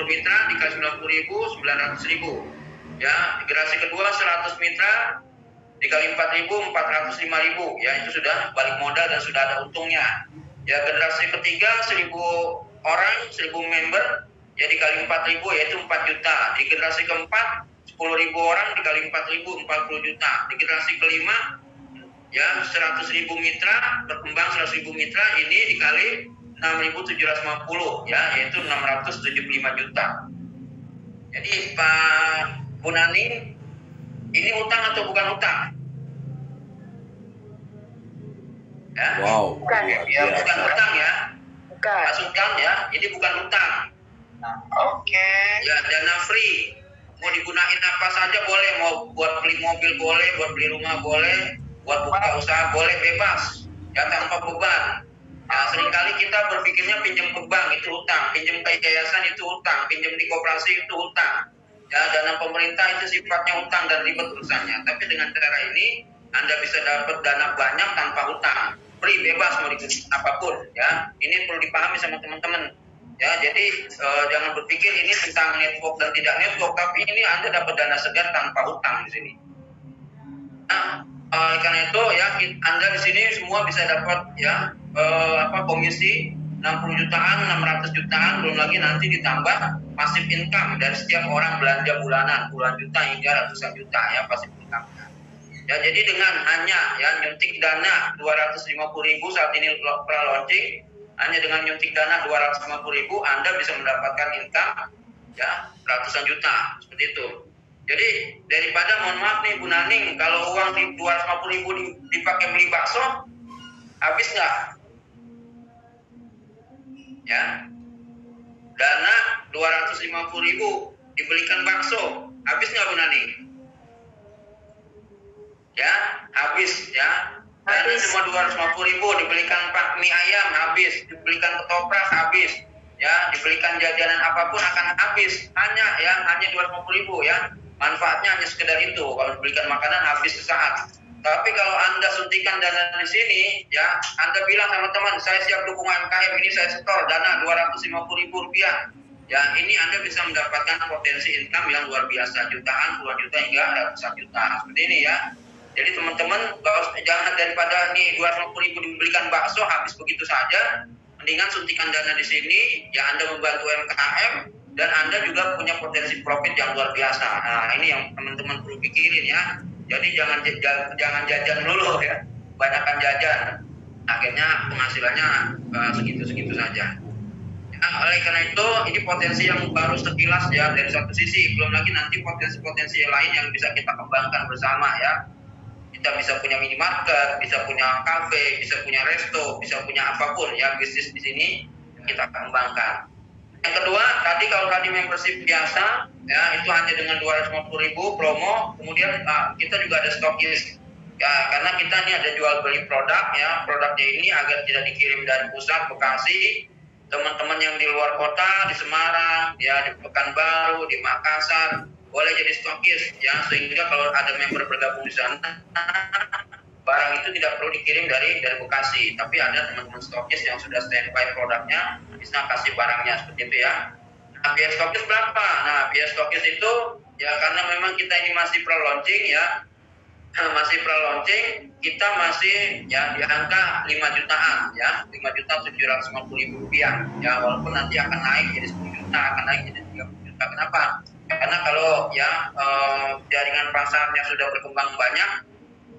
Speaker 2: mitra dikali 90.000, 900.000. Ya, di generasi kedua 100 mitra dikali 4.000, 405.000. Ya, itu sudah balik modal dan sudah ada untungnya. Ya, generasi ketiga 1.000 orang, 1.000 member, ya dikali 4.000 yaitu 4 juta. Di generasi keempat 10.000 orang dikali 4.000, 40 juta. Di generasi kelima ya 100.000 mitra, berkembang 100.000 mitra ini dikali 6.750 ya, yaitu 675 juta. Jadi Pak Bunani, ini utang atau bukan utang? Ya?
Speaker 1: Wow,
Speaker 4: Bukan.
Speaker 1: luar
Speaker 2: Ya, bukan
Speaker 1: biasa.
Speaker 2: utang ya.
Speaker 4: Bukan.
Speaker 2: Masukkan ya, ini bukan utang.
Speaker 3: Oke.
Speaker 2: Ya, dana free. Mau digunain apa saja boleh, mau buat beli mobil boleh, buat beli rumah boleh, buat buka usaha boleh, bebas. Ya, tanpa beban. Ya, seringkali kita berpikirnya pinjam ke bank itu utang, pinjam ke yayasan itu utang, pinjam di koperasi itu utang. Ya, dana pemerintah itu sifatnya utang dan ribet urusannya. Tapi dengan cara ini, Anda bisa dapat dana banyak tanpa utang. Free, bebas, mau digunakan apapun. Ya, ini perlu dipahami sama teman-teman. Ya, jadi jangan berpikir ini tentang network dan tidak network, tapi ini Anda dapat dana segar tanpa utang di sini. Nah, karena itu ya Anda di sini semua bisa dapat ya komisi 60 jutaan, 600 jutaan, belum lagi nanti ditambah passive income dari setiap orang belanja bulanan, puluhan juta hingga ratusan juta ya passive income. Ya, jadi dengan hanya ya nyuntik dana 250.000 saat ini pra-launching, hanya dengan nyuntik dana 250.000 Anda bisa mendapatkan income ya ratusan juta seperti itu. Jadi daripada mohon maaf nih Bu Naning, kalau uang di 250.000 dipakai beli bakso, habis nggak? Ya, dana 250.000 dibelikan bakso, habis nggak Bu Naning? Ya, habis ya. Dana
Speaker 4: Habis.
Speaker 2: cuma 250.000 dibelikan mie ayam habis, dibelikan ketoprak habis, ya, dibelikan jajanan apapun akan habis. Hanya 250.000 ya. Manfaatnya hanya sekedar itu. Kalau dibelikan makanan habis sesaat. Tapi kalau Anda suntikan dana di sini, ya, Anda bilang sama teman, saya siap dukung UMKM, ini saya setor dana 250.000 rupiah. Ya, ini Anda bisa mendapatkan potensi income yang luar biasa, jutaan, puluhan juta hingga ratusan juta. Seperti ini ya. Jadi teman-teman, jangan daripada nih 250.000 dibelikan bakso habis begitu saja, mendingan suntikan dana di sini, ya Anda membantu UMKM dan Anda juga punya potensi profit yang luar biasa. Nah, ini yang teman-teman perlu pikirin ya. Jadi jangan jajan dulu ya, banyakkan jajan. Akhirnya penghasilannya segitu-segitu saja. Ya, oleh karena itu, ini potensi yang baru sekilas ya dari satu sisi. Belum lagi nanti potensi-potensi lain yang bisa kita kembangkan bersama ya. Kita bisa punya minimarket, bisa punya kafe, bisa punya resto, bisa punya apapun ya bisnis di sini kita kembangkan. Yang kedua, kalau tadi membership biasa ya itu hanya dengan 250.000 promo, kemudian kita juga ada stokis. Ya, karena kita ini ada jual beli produk ya, produknya ini agar tidak dikirim dari pusat Bekasi, teman-teman yang di luar kota, di Semarang, ya di Pekanbaru, di Makassar, boleh jadi stokis ya, sehingga kalau ada member bergabung di sana, barang itu tidak perlu dikirim dari Bekasi, tapi ada teman-teman stokis yang sudah standby produknya, bisa kasih barangnya seperti itu ya. Nah, biaya stokis berapa? Nah, biaya stokis itu ya karena memang kita ini masih pre-launching ya, kita masih ya di angka 5 jutaan ya, 5.750.000 rupiah ya, walaupun nanti akan naik jadi 10 juta, akan naik jadi 30 juta. Kenapa? Karena kalau ya jaringan pasarnya sudah berkembang banyak,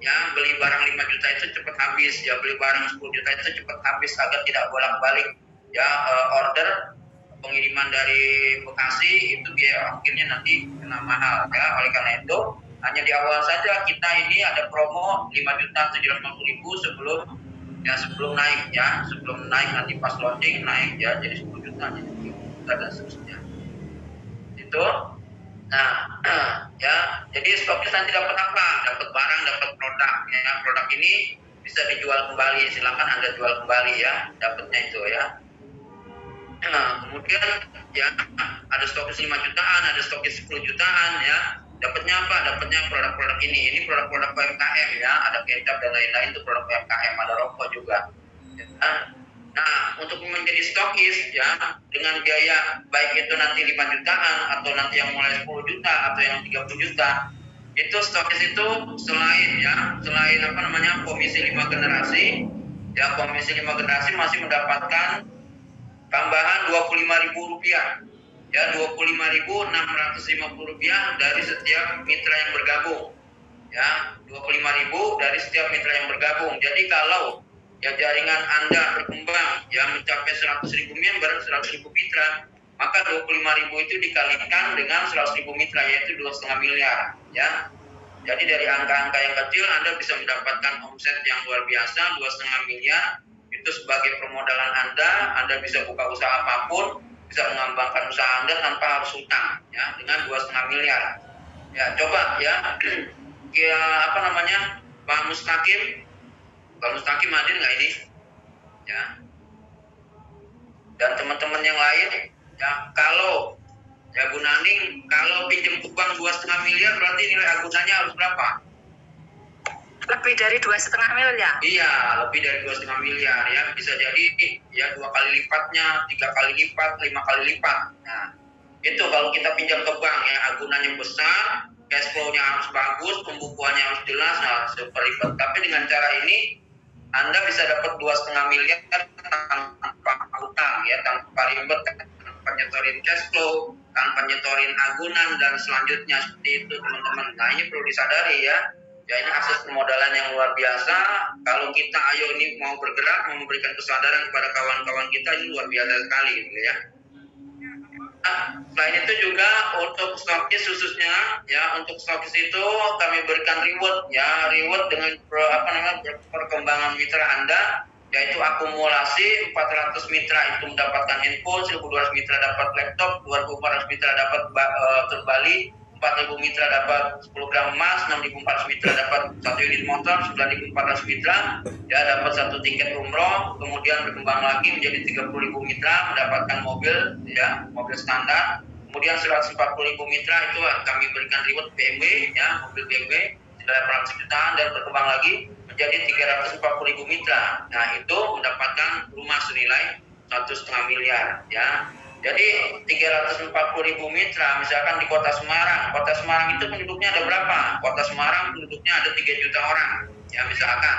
Speaker 2: ya beli barang 5 juta itu cepat habis, ya beli barang 10 juta itu cepat habis agar tidak bolak-balik ya order pengiriman dari Bekasi itu biaya akhirnya nanti kena mahal ya. Oleh karena itu hanya di awal saja kita ini ada promo 5.750.000 sebelum naik ya, sebelum naik nanti pas launching naik ya jadi 10 juta jadi 30 juta dan seterusnya itu. Nah, ya, jadi stokis nanti dapat apa? Dapat barang, dapat produk. Ya, produk ini bisa dijual kembali. Silakan Anda jual kembali ya, dapatnya itu ya. Nah, kemudian ya ada stokis 5 jutaan, ada stokis 10 jutaan ya. Dapatnya apa? Dapatnya produk-produk ini. Ini produk-produk UMKM ya. Ada kecap dan lain-lain itu produk UMKM. Ada rokok juga. Ya. Nah, untuk menjadi stokis ya dengan biaya baik itu nanti 5 jutaan atau nanti yang mulai 10 juta atau yang 30 juta, itu stokis itu selain komisi 5 generasi ya, komisi 5 generasi masih mendapatkan tambahan 25.000 rupiah ya, 25.650 rupiah dari setiap mitra yang bergabung ya, 25.000 dari setiap mitra yang bergabung. Jadi kalau ya jaringan Anda berkembang ya mencapai 100.000 member, 100.000 mitra, maka 25.000 itu dikalikan dengan 100.000 mitra, yaitu 2,5 miliar ya. Jadi dari angka-angka yang kecil Anda bisa mendapatkan omset yang luar biasa 2,5 miliar. Itu sebagai permodalan Anda bisa buka usaha apapun, bisa mengembangkan usaha Anda tanpa harus hutang ya, dengan 2,5 miliar. Ya, coba ya. Ya apa namanya? Pak Mustaqim hadir nggak ini? Ya. Dan teman-teman yang lain ya, kalau ya Bu Naning, kalau pinjam ke bank 2,5 miliar berarti nilai agunannya harus berapa?
Speaker 4: Lebih dari 2,5 miliar.
Speaker 2: Iya, lebih dari 2,5 miliar ya. Bisa jadi ya 2 kali lipatnya, 3 kali lipat, 5 kali lipat. Nah, itu kalau kita pinjam ke bank ya, agunannya besar, cash flow-nya harus bagus, pembukuannya harus jelas, nah seperlipat. Tapi dengan cara ini Anda bisa dapat 2,5 miliar tanpa hutang ya, tanpa ribet, tanpa nyetorin cash flow, tanpa nyetorin agunan dan selanjutnya seperti itu teman-teman. Nah ini perlu disadari ya. Ya ini akses permodalan yang luar biasa. Kalau kita ayo ini mau bergerak, mau memberikan kesadaran kepada kawan-kawan kita, ini luar biasa sekali gitu ya. Nah, selain itu juga untuk stokis khususnya ya, untuk stokis itu kami berikan reward ya, reward dengan perkembangan mitra Anda, yaitu akumulasi 400 mitra itu mendapatkan handphone, 1.200 mitra dapat laptop, 2.400 mitra dapat terbali, 4.000 mitra dapat 10 gram emas, 6.400 mitra dapat 1 unit motor, 9.400 mitra ya dapat 1 tiket umroh, kemudian berkembang lagi menjadi 30.000 mitra mendapatkan mobil ya, mobil standar, kemudian 140.000 mitra itu kami berikan reward BMW ya, mobil BMW senilai 800 jutaan dan berkembang lagi menjadi 340.000 mitra. Nah itu mendapatkan rumah senilai 1,5 miliar ya. Jadi 340.000 mitra misalkan di Kota Semarang. Kota Semarang itu penduduknya ada berapa? Kota Semarang penduduknya ada 3 juta orang. Ya misalkan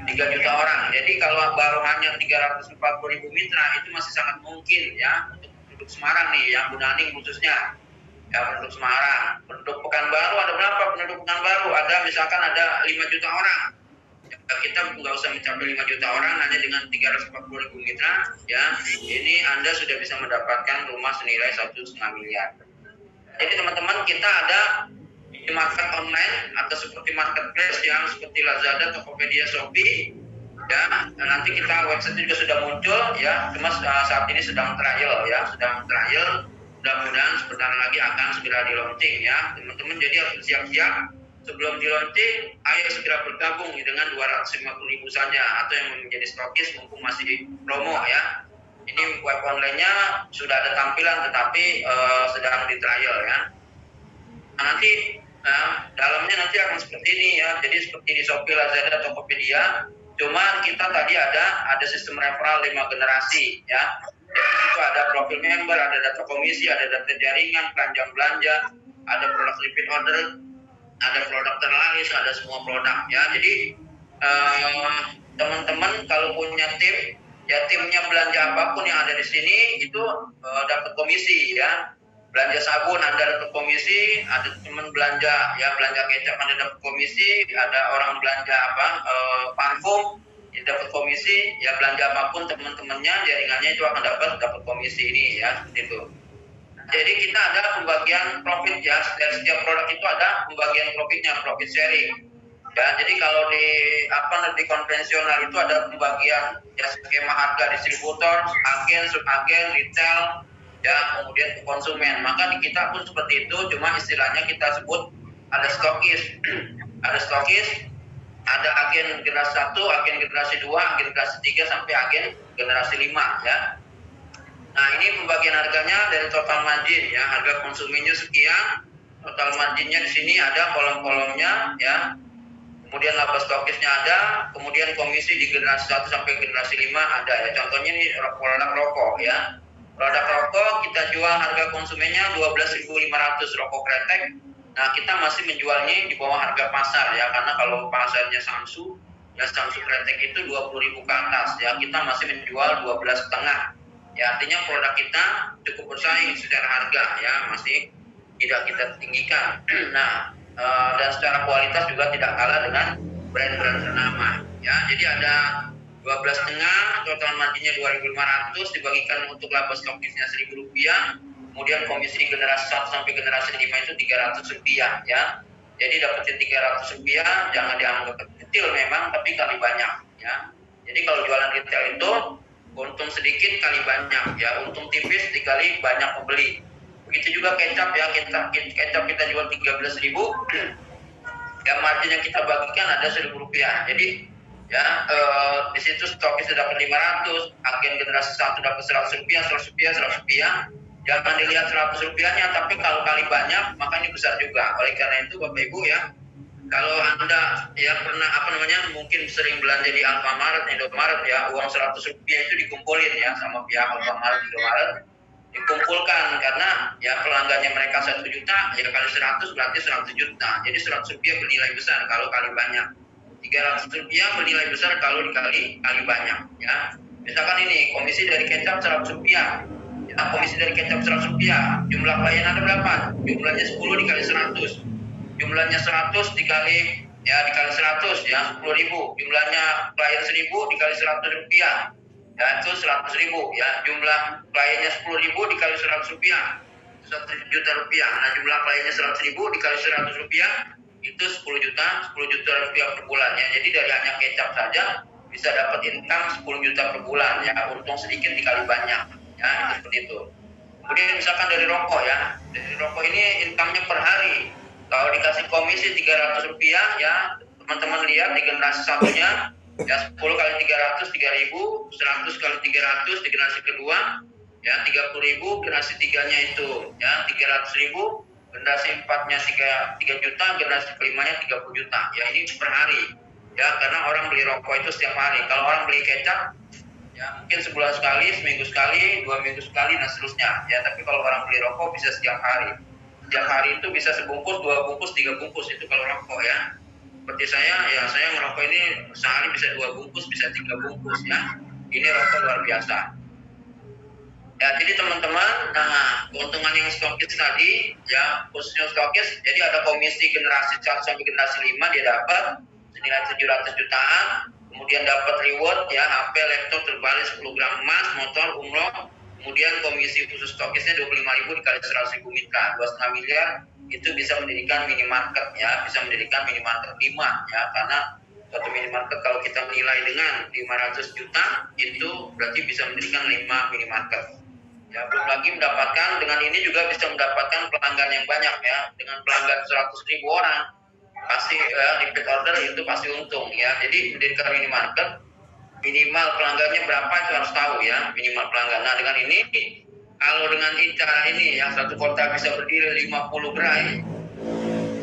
Speaker 2: 3 juta orang. Jadi kalau baru hanya 340.000 mitra itu masih sangat mungkin ya untuk penduduk Semarang nih, yang Bu Naning khususnya. Ya penduduk Semarang. Penduduk Pekanbaru ada berapa? Penduduk Pekanbaru ada misalkan ada 5 juta orang. Kita nggak usah mencapai 5 juta orang, hanya dengan 340.000 mitra ya ini Anda sudah bisa mendapatkan rumah senilai 1,5 miliar. Jadi teman-teman, kita ada di market online atau seperti marketplace yang seperti Lazada, Tokopedia, Shopee ya. Nanti kita website juga sudah muncul ya, cuma saat ini sedang trial ya, mudah-mudahan sebentar lagi akan segera di launching ya teman-teman. Jadi harus siap-siap sebelum di launching, ayo segera bergabung dengan 250.000 saja atau yang menjadi stokis mumpung masih promo ya. Ini web online-nya sudah ada tampilan tetapi sedang di trial ya. Nah, nanti dalamnya nanti akan seperti ini ya. Jadi seperti di Shopee, Lazada, Tokopedia, cuma kita tadi ada sistem referral 5 generasi ya. Jadi itu ada profil member, ada data komisi, ada data jaringan, keranjang belanja, ada produk repeat order, ada produk terlaris, ada semua produk ya. Jadi teman-teman kalau punya tim ya, timnya belanja apapun yang ada di sini itu dapat komisi ya. Belanja sabun Anda dapat komisi, ada teman belanja ya, belanja kecap Anda dapat komisi, ada orang belanja parfum ya dapat komisi ya, belanja apapun teman-temannya jaringannya itu akan dapat komisi ini ya, seperti itu. Jadi kita ada pembagian profit ya, dari setiap produk itu ada pembagian profitnya, profit sharing. Ya, jadi kalau di konvensional itu ada pembagian ya, skema harga distributor, agen, subagen, retail, ya kemudian ke konsumen. Maka di kita pun seperti itu, cuma istilahnya kita sebut ada stokis, ada agen generasi 1, agen generasi 2, agen generasi 3 sampai agen generasi 5 ya. Nah ini pembagian harganya dari total margin ya, harga konsumennya sekian, total marginnya di sini ada kolom-kolomnya ya, kemudian laba stokisnya ada, kemudian komisi di generasi 1 sampai generasi 5 ada ya. Contohnya ini produk rokok ya, produk rokok kita jual harga konsumennya 12.500 rokok kretek. Nah kita masih menjualnya di bawah harga pasar ya, karena kalau pasarnya Samsu ya, Samsu kretek itu 20.000 ke atas ya, kita masih menjual 12,5. Ya, artinya produk kita cukup bersaing secara harga ya, masih tidak kita tinggikan. Nah, dan secara kualitas juga tidak kalah dengan brand-brand ternama ya. Jadi ada 12,5, total marginnya 2.500, dibagikan untuk laba stokisnya Rp1.000, kemudian komisi generasi 1 sampai generasi 5 itu Rp300 ya. Jadi dapetin Rp300, jangan dianggap kecil memang, tapi kali banyak ya. Jadi kalau jualan retail itu untung sedikit kali banyak ya, untung tipis dikali banyak pembeli. Begitu juga kecap ya, kecap kita jual 13.000, ya margin yang kita bagikan ada Rp1.000. Jadi ya di situ stokis dapat 500, agen generasi 1 dapat Rp100, jangan dilihat Rp100-nya, tapi kalau kali banyak maka ini besar juga. Oleh karena itu Bapak Ibu ya, kalau Anda ya pernah mungkin sering belanja di Alfamart, Indomaret ya, uang Rp100 itu dikumpulin ya sama pihak Alfamart, Indomaret, dikumpulkan karena ya pelanggannya mereka 1 juta, ya kali 100 berarti 100 juta. Jadi Rp100 bernilai besar kalau kali banyak. Rp300 bernilai besar kalau dikali banyak ya. Misalkan ini komisi dari kecap Rp100 ya, komisi dari kecap Rp100, jumlah klien ada berapa? Jumlahnya 10 dikali 100, jumlahnya 100 dikali 100 ya, 10.000, jumlahnya klien 1.000 dikali Rp100 ya, itu 100.000 ya, jumlah kliennya 10.000 dikali Rp100, Rp1 juta. Nah jumlah kliennya 100.000 dikali Rp100 itu 10 juta rupiah per bulan ya. Jadi dari hanya kecap saja bisa dapat income 10 juta per bulan ya, untung sedikit dikali banyak ya, itu seperti itu. Kemudian misalkan dari rokok ya, dari rokok ini income-nya per hari, kalau dikasih komisi Rp300 ya, teman-teman lihat di generasi satunya ya 10 kali 300 3.000, 100 kali 300 di generasi kedua ya 30.000, generasi 3-nya itu ya 300.000, generasi 4-nya 3 juta, generasi kelimanya 30 juta ya, ini per hari ya, karena orang beli rokok itu setiap hari. Kalau orang beli kecap ya mungkin sebulan sekali, seminggu sekali, 2 minggu sekali, dan seterusnya ya. Tapi kalau orang beli rokok bisa setiap hari. Setiap hari itu bisa sebungkus, 2 bungkus, 3 bungkus, itu kalau rokok ya. Seperti saya merokok ini sehari bisa 2 bungkus, bisa 3 bungkus ya. Ini rokok luar biasa. Ya, jadi teman-teman, nah keuntungan yang stokis tadi ya, khususnya stokis, jadi ada komisi generasi 1 sampai generasi 5 dia dapat senilai 700 jutaan. Kemudian dapat reward ya, HP, laptop, terbalik 10 gram emas, motor, umroh. Kemudian komisi khusus stokisnya 25.000 dikali 100.000 mitra, 2,5 miliar. Itu bisa mendirikan minimarket ya, bisa mendirikan minimarket 5 ya, karena satu minimarket kalau kita menilai dengan 500 juta itu berarti bisa mendirikan 5 minimarket. Ya, belum lagi mendapatkan, dengan ini juga bisa mendapatkan pelanggan yang banyak ya, dengan pelanggan 100.000 orang pasti repeat order itu pasti untung ya. Jadi mendirikan minimarket, minimal pelanggannya berapa itu harus tahu ya, minimal pelanggan. Nah dengan ini, kalau dengan cara ini yang satu kota bisa berdiri 50 gerai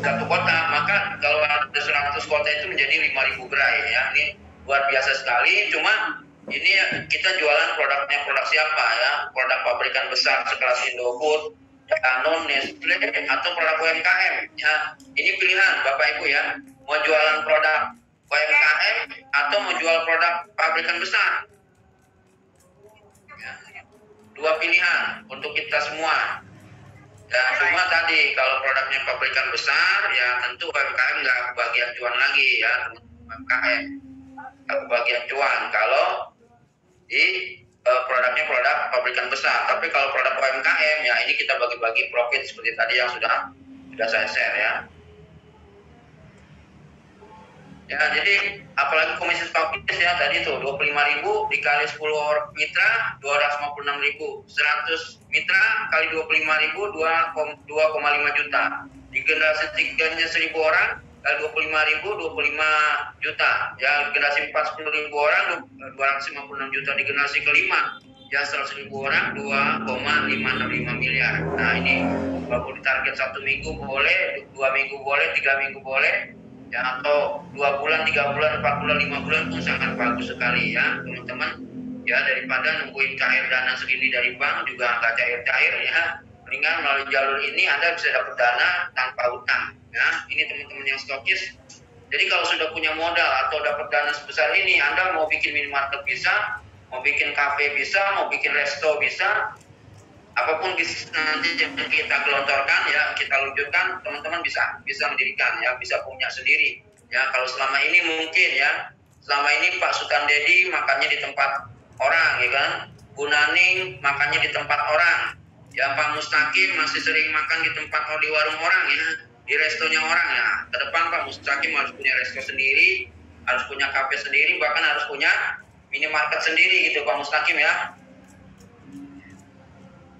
Speaker 2: satu kota, maka kalau ada 100 kota itu menjadi 5.000 gerai ya. Ini luar biasa sekali. Cuma ini kita jualan produknya produk siapa ya, produk pabrikan besar sekelas Indofood, Danone, Nestle, atau produk UMKM ya. Ini pilihan Bapak Ibu ya, mau jualan produk UMKM atau mau jual produk pabrikan besar ya. 2 pilihan untuk kita semua ya. Cuma tadi kalau produknya pabrikan besar ya tentu UMKM nggak kebagian cuan lagi ya, UMKM nggak kebagian cuan kalau di produknya produk pabrikan besar. Tapi kalau produk UMKM ya ini kita bagi-bagi profit seperti tadi yang sudah saya share ya. Ya, jadi apalagi komisi stokis ya tadi tuh 25.000 dikali 10 mitra 256.000, 100 mitra kali 25.000 2,5 juta. Di generasi 3-nya 1.000 orang kali 25.000 25 juta. Ya generasi 4 10.000 orang 256 juta. Di generasi kelima ya 100.000 orang 2,565 miliar. Nah ini kalau ditarget 1 minggu boleh, 2 minggu boleh, 3 minggu boleh ya, atau 2 bulan, 3 bulan, 4 bulan, 5 bulan pun sangat bagus sekali ya teman-teman ya. Daripada nungguin cair dana segini dari bank juga nggak cair-cair ya, mendingan melalui jalur ini Anda bisa dapat dana tanpa utang ya. Ini teman-teman yang stokis, jadi kalau sudah punya modal atau dapat dana sebesar ini, Anda mau bikin minimarket bisa, mau bikin kafe bisa, mau bikin resto bisa, apapun bisnis nanti yang kita gelontorkan ya, kita luncurkan, teman-teman bisa mendirikan ya, bisa punya sendiri ya. Kalau selama ini mungkin ya selama ini Pak Sultan Dedi makannya di tempat orang, ya kan? Bu Naning makannya di tempat orang. Ya, Pak Mustaqim masih sering makan di tempat di warung orang, ya, di restonya orang, ya. Ke depan Pak Mustaqim harus punya resto sendiri, harus punya kafe sendiri, bahkan harus punya minimarket sendiri gitu Pak Mustaqim, ya.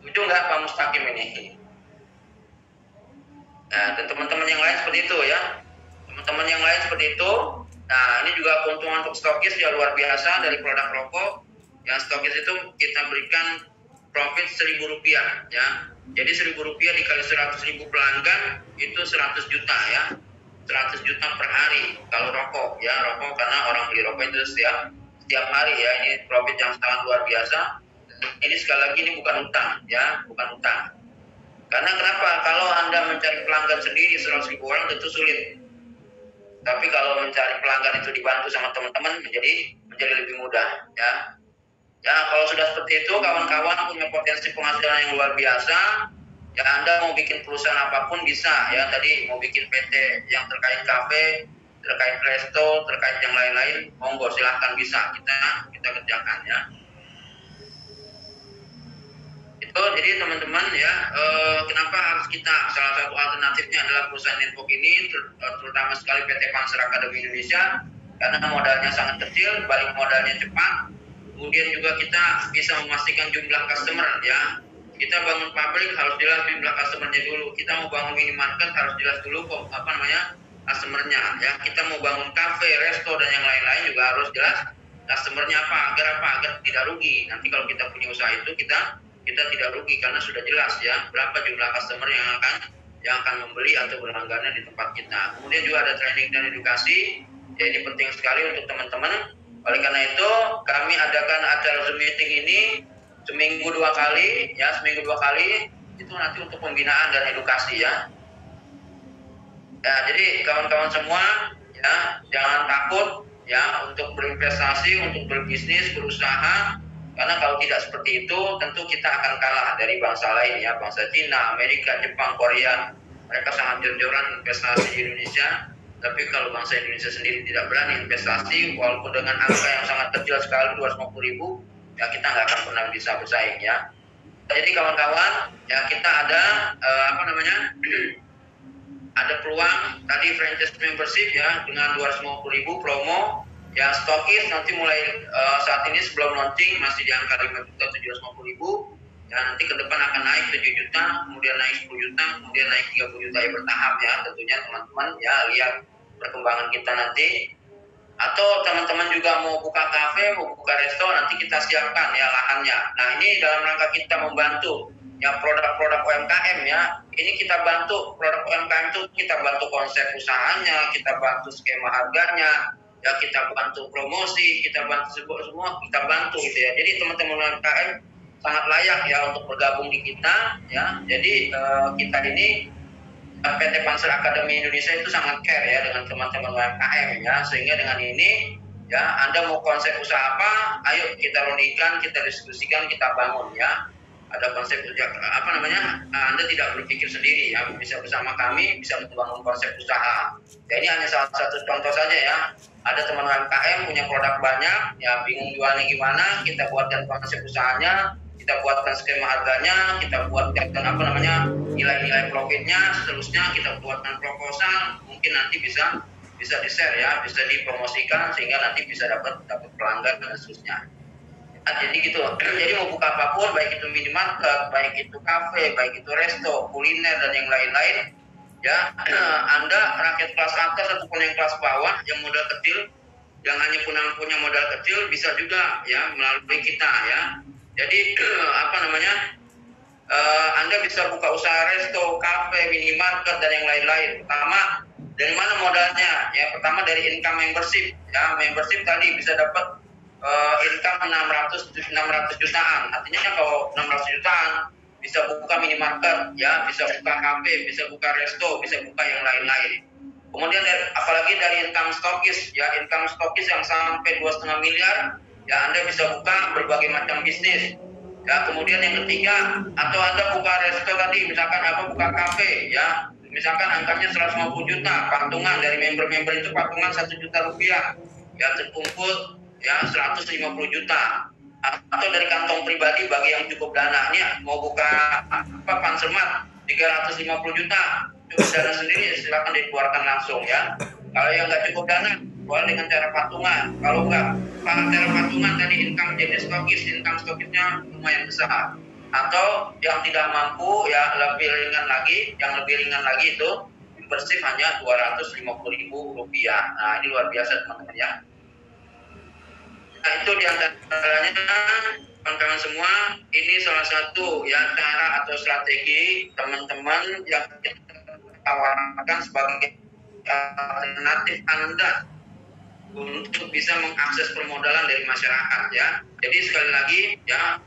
Speaker 2: Setuju nggak Pak Mustaqim ini? Nah, dan teman-teman yang lain seperti itu, ya. Teman-teman yang lain seperti itu. Nah, ini juga keuntungan untuk stokis ya luar biasa dari produk rokok. Yang stokis itu kita berikan profit Rp1.000, ya. Jadi Rp1.000 dikali 100.000 pelanggan itu 100 juta, ya. 100 juta per hari kalau rokok, ya. Rokok karena orang beli rokok itu setiap hari, ya. Ini profit yang sangat luar biasa. Ini sekali lagi ini bukan utang, ya, bukan utang. Karena kenapa? Kalau Anda mencari pelanggan sendiri 100.000 orang tentu sulit. Tapi kalau mencari pelanggan itu dibantu sama teman-teman menjadi lebih mudah, ya. Ya, kalau sudah seperti itu, kawan-kawan punya potensi penghasilan yang luar biasa. Ya, Anda mau bikin perusahaan apapun bisa, ya. Tadi mau bikin PT yang terkait kafe, terkait resto, terkait yang lain-lain, monggo silahkan bisa kita kerjakan, ya. Itu jadi teman-teman, ya, kenapa harus kita, salah satu alternatifnya adalah perusahaan network ini, terutama sekali PT Panser Akademi Indonesia, karena modalnya sangat kecil, balik modalnya cepat. Kemudian juga kita bisa memastikan jumlah customer, ya. Kita bangun pabrik harus jelas jumlah customernya dulu. Kita mau bangun minimarket harus jelas dulu customernya, ya. Kita mau bangun kafe, resto dan yang lain-lain juga harus jelas customernya agar tidak rugi. Nanti kalau kita punya usaha itu kita tidak rugi karena sudah jelas, ya, berapa jumlah customer yang akan membeli atau berlangganan di tempat kita. Kemudian juga ada training dan edukasi. Ya, ini penting sekali untuk teman-teman. Oleh karena itu, kami adakan acara Zoom meeting ini seminggu 2 kali, ya, seminggu 2 kali, itu nanti untuk pembinaan dan edukasi, ya. Ya, jadi kawan-kawan semua, ya, jangan takut, ya, untuk berinvestasi, untuk berbisnis, berusaha, karena kalau tidak seperti itu, tentu kita akan kalah dari bangsa lain, ya, bangsa Cina, Amerika, Jepang, Korea. Mereka sangat jor-joran investasi di Indonesia. Tapi kalau bangsa Indonesia sendiri tidak berani investasi, walaupun dengan angka yang sangat kecil sekali 250.000, ya kita nggak akan pernah bisa bersaing, ya. Jadi kawan-kawan, ya kita ada ada peluang tadi franchise membership, ya, dengan 250.000 promo, ya. Stokis nanti mulai saat ini sebelum launching masih di angka 5.750.000. Ya, nanti ke depan akan naik 7 juta, kemudian naik 10 juta, kemudian naik 30 juta, ya, bertahap, ya. Tentunya teman-teman, ya, lihat perkembangan kita nanti. Atau teman-teman juga mau buka kafe, mau buka resto, nanti kita siapkan, ya, lahannya. Nah, ini dalam rangka kita membantu, ya, produk-produk UMKM, ya. Ini kita bantu produk UMKM itu, kita bantu konsep usahanya, kita bantu skema harganya, ya, kita bantu promosi, kita bantu semua kita bantu, gitu, ya. Jadi teman-teman UMKM sangat layak, ya, untuk bergabung di kita, ya. Jadi kita ini PT Panser Akademi Indonesia itu sangat care, ya, dengan teman-teman UMKM, ya. Sehingga dengan ini, ya, Anda mau konsep usaha apa, ayo kita rundingkan, kita diskusikan, kita bangun, ya. Ada konsep Anda tidak berpikir sendiri, ya, bisa bersama kami, bisa membangun konsep usaha. Ya, ini hanya salah satu contoh saja, ya. Ada teman UMKM punya produk banyak, ya, bingung jualnya gimana, kita buatkan konsep usahanya, kita buatkan skema harganya, kita buatkan nilai-nilai profitnya, seterusnya kita buatkan proposal, mungkin nanti bisa di-share, ya, bisa dipromosikan sehingga nanti bisa dapat pelanggan dan seterusnya. Nah, jadi gitu. Jadi mau buka apapun, baik itu minimarket, baik itu kafe, baik itu resto, kuliner dan yang lain-lain, ya, Anda rakyat kelas atas ataupun yang kelas bawah yang modal kecil, yang hanya punya modal kecil bisa juga, ya, melalui kita, ya. Jadi Anda bisa buka usaha resto, kafe, minimarket dan yang lain-lain. Pertama, dari mana modalnya? Ya, pertama dari income membership, ya. Membership tadi bisa dapat income 600 jutaan. Artinya kalau 600 jutaan bisa buka minimarket, ya, bisa buka kafe, bisa buka resto, bisa buka yang lain-lain. Kemudian apalagi dari income stokis, ya, income stokis yang sampai 2,5 miliar, ya, Anda bisa buka berbagai macam bisnis. Ya, kemudian yang ketiga, atau Anda buka resto tadi, misalkan buka kafe, ya, misalkan angkanya 150 juta, patungan dari member-member itu patungan 1 juta rupiah. ya terkumpul ya 150 juta, atau dari kantong pribadi bagi yang cukup dananya mau buka pansermat 350 juta cukup dana sendiri, silakan dikeluarkan langsung ya. Kalau yang nggak cukup dana boleh dengan cara patungan. Kalau nggak cara patungan tadi income jadi income stokisnya lumayan besar. Atau yang tidak mampu ya lebih ringan lagi itu bersih hanya 250.000 rupiah. Nah ini luar biasa teman-teman ya. Nah itu diantaranya kawan-kawan semua, ini salah satu ya cara atau strategi teman-teman yang kita tawarkan sebagai alternatif Anda untuk bisa mengakses permodalan dari masyarakat ya. Jadi sekali lagi ya,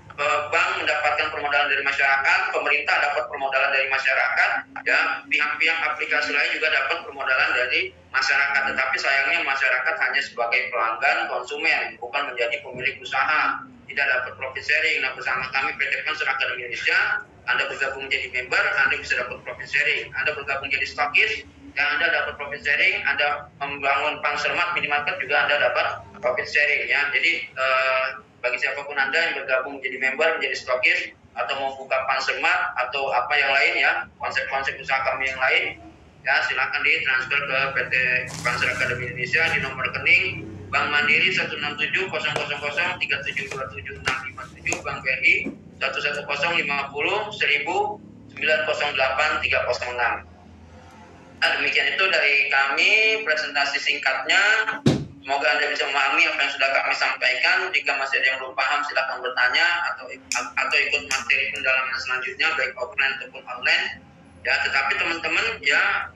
Speaker 2: bank mendapatkan permodalan dari masyarakat, pemerintah dapat permodalan dari masyarakat, ya pihak-pihak aplikasi lain juga dapat permodalan dari masyarakat. Tetapi sayangnya masyarakat hanya sebagai pelanggan konsumen, bukan menjadi pemilik usaha, tidak dapat profit sharing. Nah bersama kami PT Panser Akademi Indonesia, Anda bergabung menjadi member, Anda bisa dapat profit sharing. Anda bergabung jadi stokis, yang Anda dapat profit sharing. Anda membangun Pansermat minimarket juga Anda dapat profit sharing ya. Jadi bagi siapapun Anda yang bergabung menjadi member, menjadi stokis, atau mau buka Pansermat atau apa yang lain ya, konsep-konsep usaha kami yang lain, ya silakan ditransfer ke PT Panser Akademi Indonesia di nomor rekening Bank Mandiri 1670003727657, Bank BRI 11050100908 306. Nah, demikian itu dari kami presentasi singkatnya. Semoga Anda bisa memahami apa yang sudah kami sampaikan. Jika masih ada yang belum paham, silakan bertanya atau ikut materi pendalaman selanjutnya, baik offline ataupun online. Ya, tetapi teman-teman ya,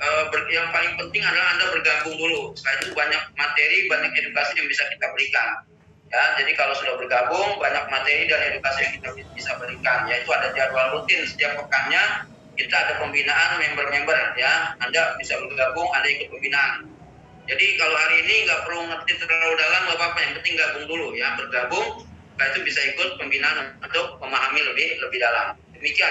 Speaker 2: yang paling penting adalah Anda bergabung dulu. Setelah itu banyak materi, banyak edukasi yang bisa kita berikan. Ya, jadi kalau sudah bergabung, banyak materi dan edukasi yang kita bisa berikan. Yaitu ada jadwal rutin setiap pekannya. Kita ada pembinaan member-member ya. Anda bisa bergabung, Anda ikut pembinaan. Jadi kalau hari ini nggak perlu ngerti terlalu dalam, nggak apa-apa. Yang penting gabung dulu ya, bergabung. Setelah itu bisa ikut pembinaan untuk memahami lebih dalam. Demikian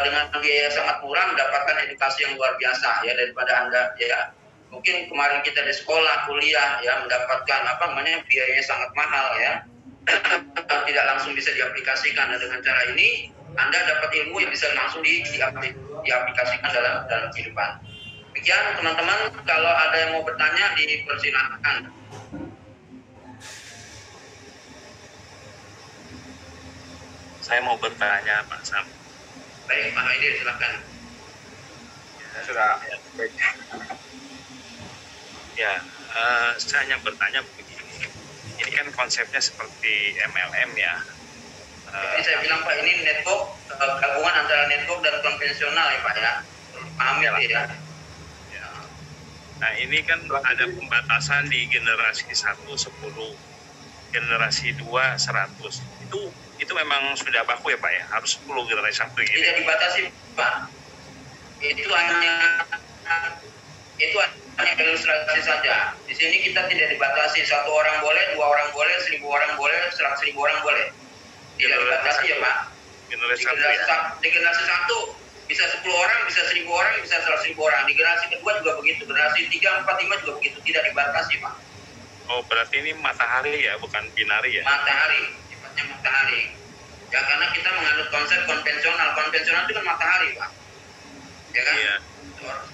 Speaker 2: dengan biaya sangat murah mendapatkan edukasi yang luar biasa ya daripada Anda ya. Mungkin kemarin kita di sekolah, kuliah ya mendapatkan biayanya sangat mahal ya. Tidak langsung bisa diaplikasikan. Nah, dengan cara ini Anda dapat ilmu yang bisa langsung diaplikasikan dalam kehidupan. Demikian teman-teman, kalau ada yang mau bertanya dipersilakan.
Speaker 5: Saya mau bertanya Pak Sam.
Speaker 2: Baik, Pak Haidir silakan.
Speaker 5: Ya, sudah. Ya, saya hanya bertanya begini. Ini kan konsepnya seperti MLM ya.
Speaker 2: Jadi saya bilang Pak, ini network gabungan antara network dan konvensional ya Pak ya. Paham ya Pak ya?
Speaker 5: Nah ini kan ada pembatasan di generasi 1 10, generasi 2 100. Itu memang sudah baku ya Pak ya? Harus 10 generasi 1 gitu.
Speaker 2: Tidak dibatasi Pak. Itu hanya ilustrasi saja. Di sini kita tidak dibatasi, 1 orang boleh, 2 orang boleh, 1000 orang boleh, 100.000 orang boleh. Tidak dibatasi ya Pak.
Speaker 5: Generasi 1
Speaker 2: Di generasi 1 bisa 10 orang, bisa 1000 orang, bisa 100.000 orang. Di generasi kedua juga begitu, generasi 3, 4, 5 juga begitu, tidak dibatasi Pak.
Speaker 5: Oh berarti ini matahari ya, bukan binari ya?
Speaker 2: Matahari, sifatnya matahari. Ya karena kita menganut konsep konvensional. Konvensional itu kan matahari Pak. Ya kan? Iya.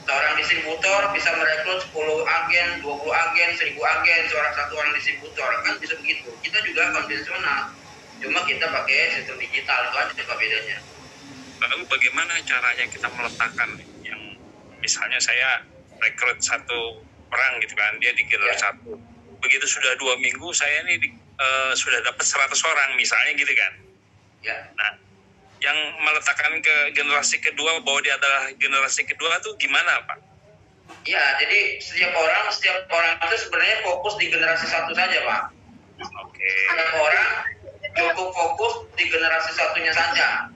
Speaker 2: Seorang distributor bisa merekrut 10 agen, 20 agen, 1000 agen, satu orang distributor. Kan bisa begitu. Kita juga konvensional. Cuma kita pakai sistem digital, itu aja bedanya.
Speaker 5: Lalu bagaimana caranya kita meletakkan yang misalnya saya rekrut 1 orang gitu kan, dia di generasi 1. Begitu sudah 2 minggu saya ini sudah dapat 100 orang misalnya gitu kan.
Speaker 2: Ya.
Speaker 5: Nah, yang meletakkan ke generasi kedua bahwa dia adalah generasi kedua tuh gimana Pak?
Speaker 2: Ya, jadi setiap orang itu sebenarnya fokus di generasi 1 saja Pak.
Speaker 5: Oke.
Speaker 2: Setiap orang cukup fokus di generasi 1-nya saja.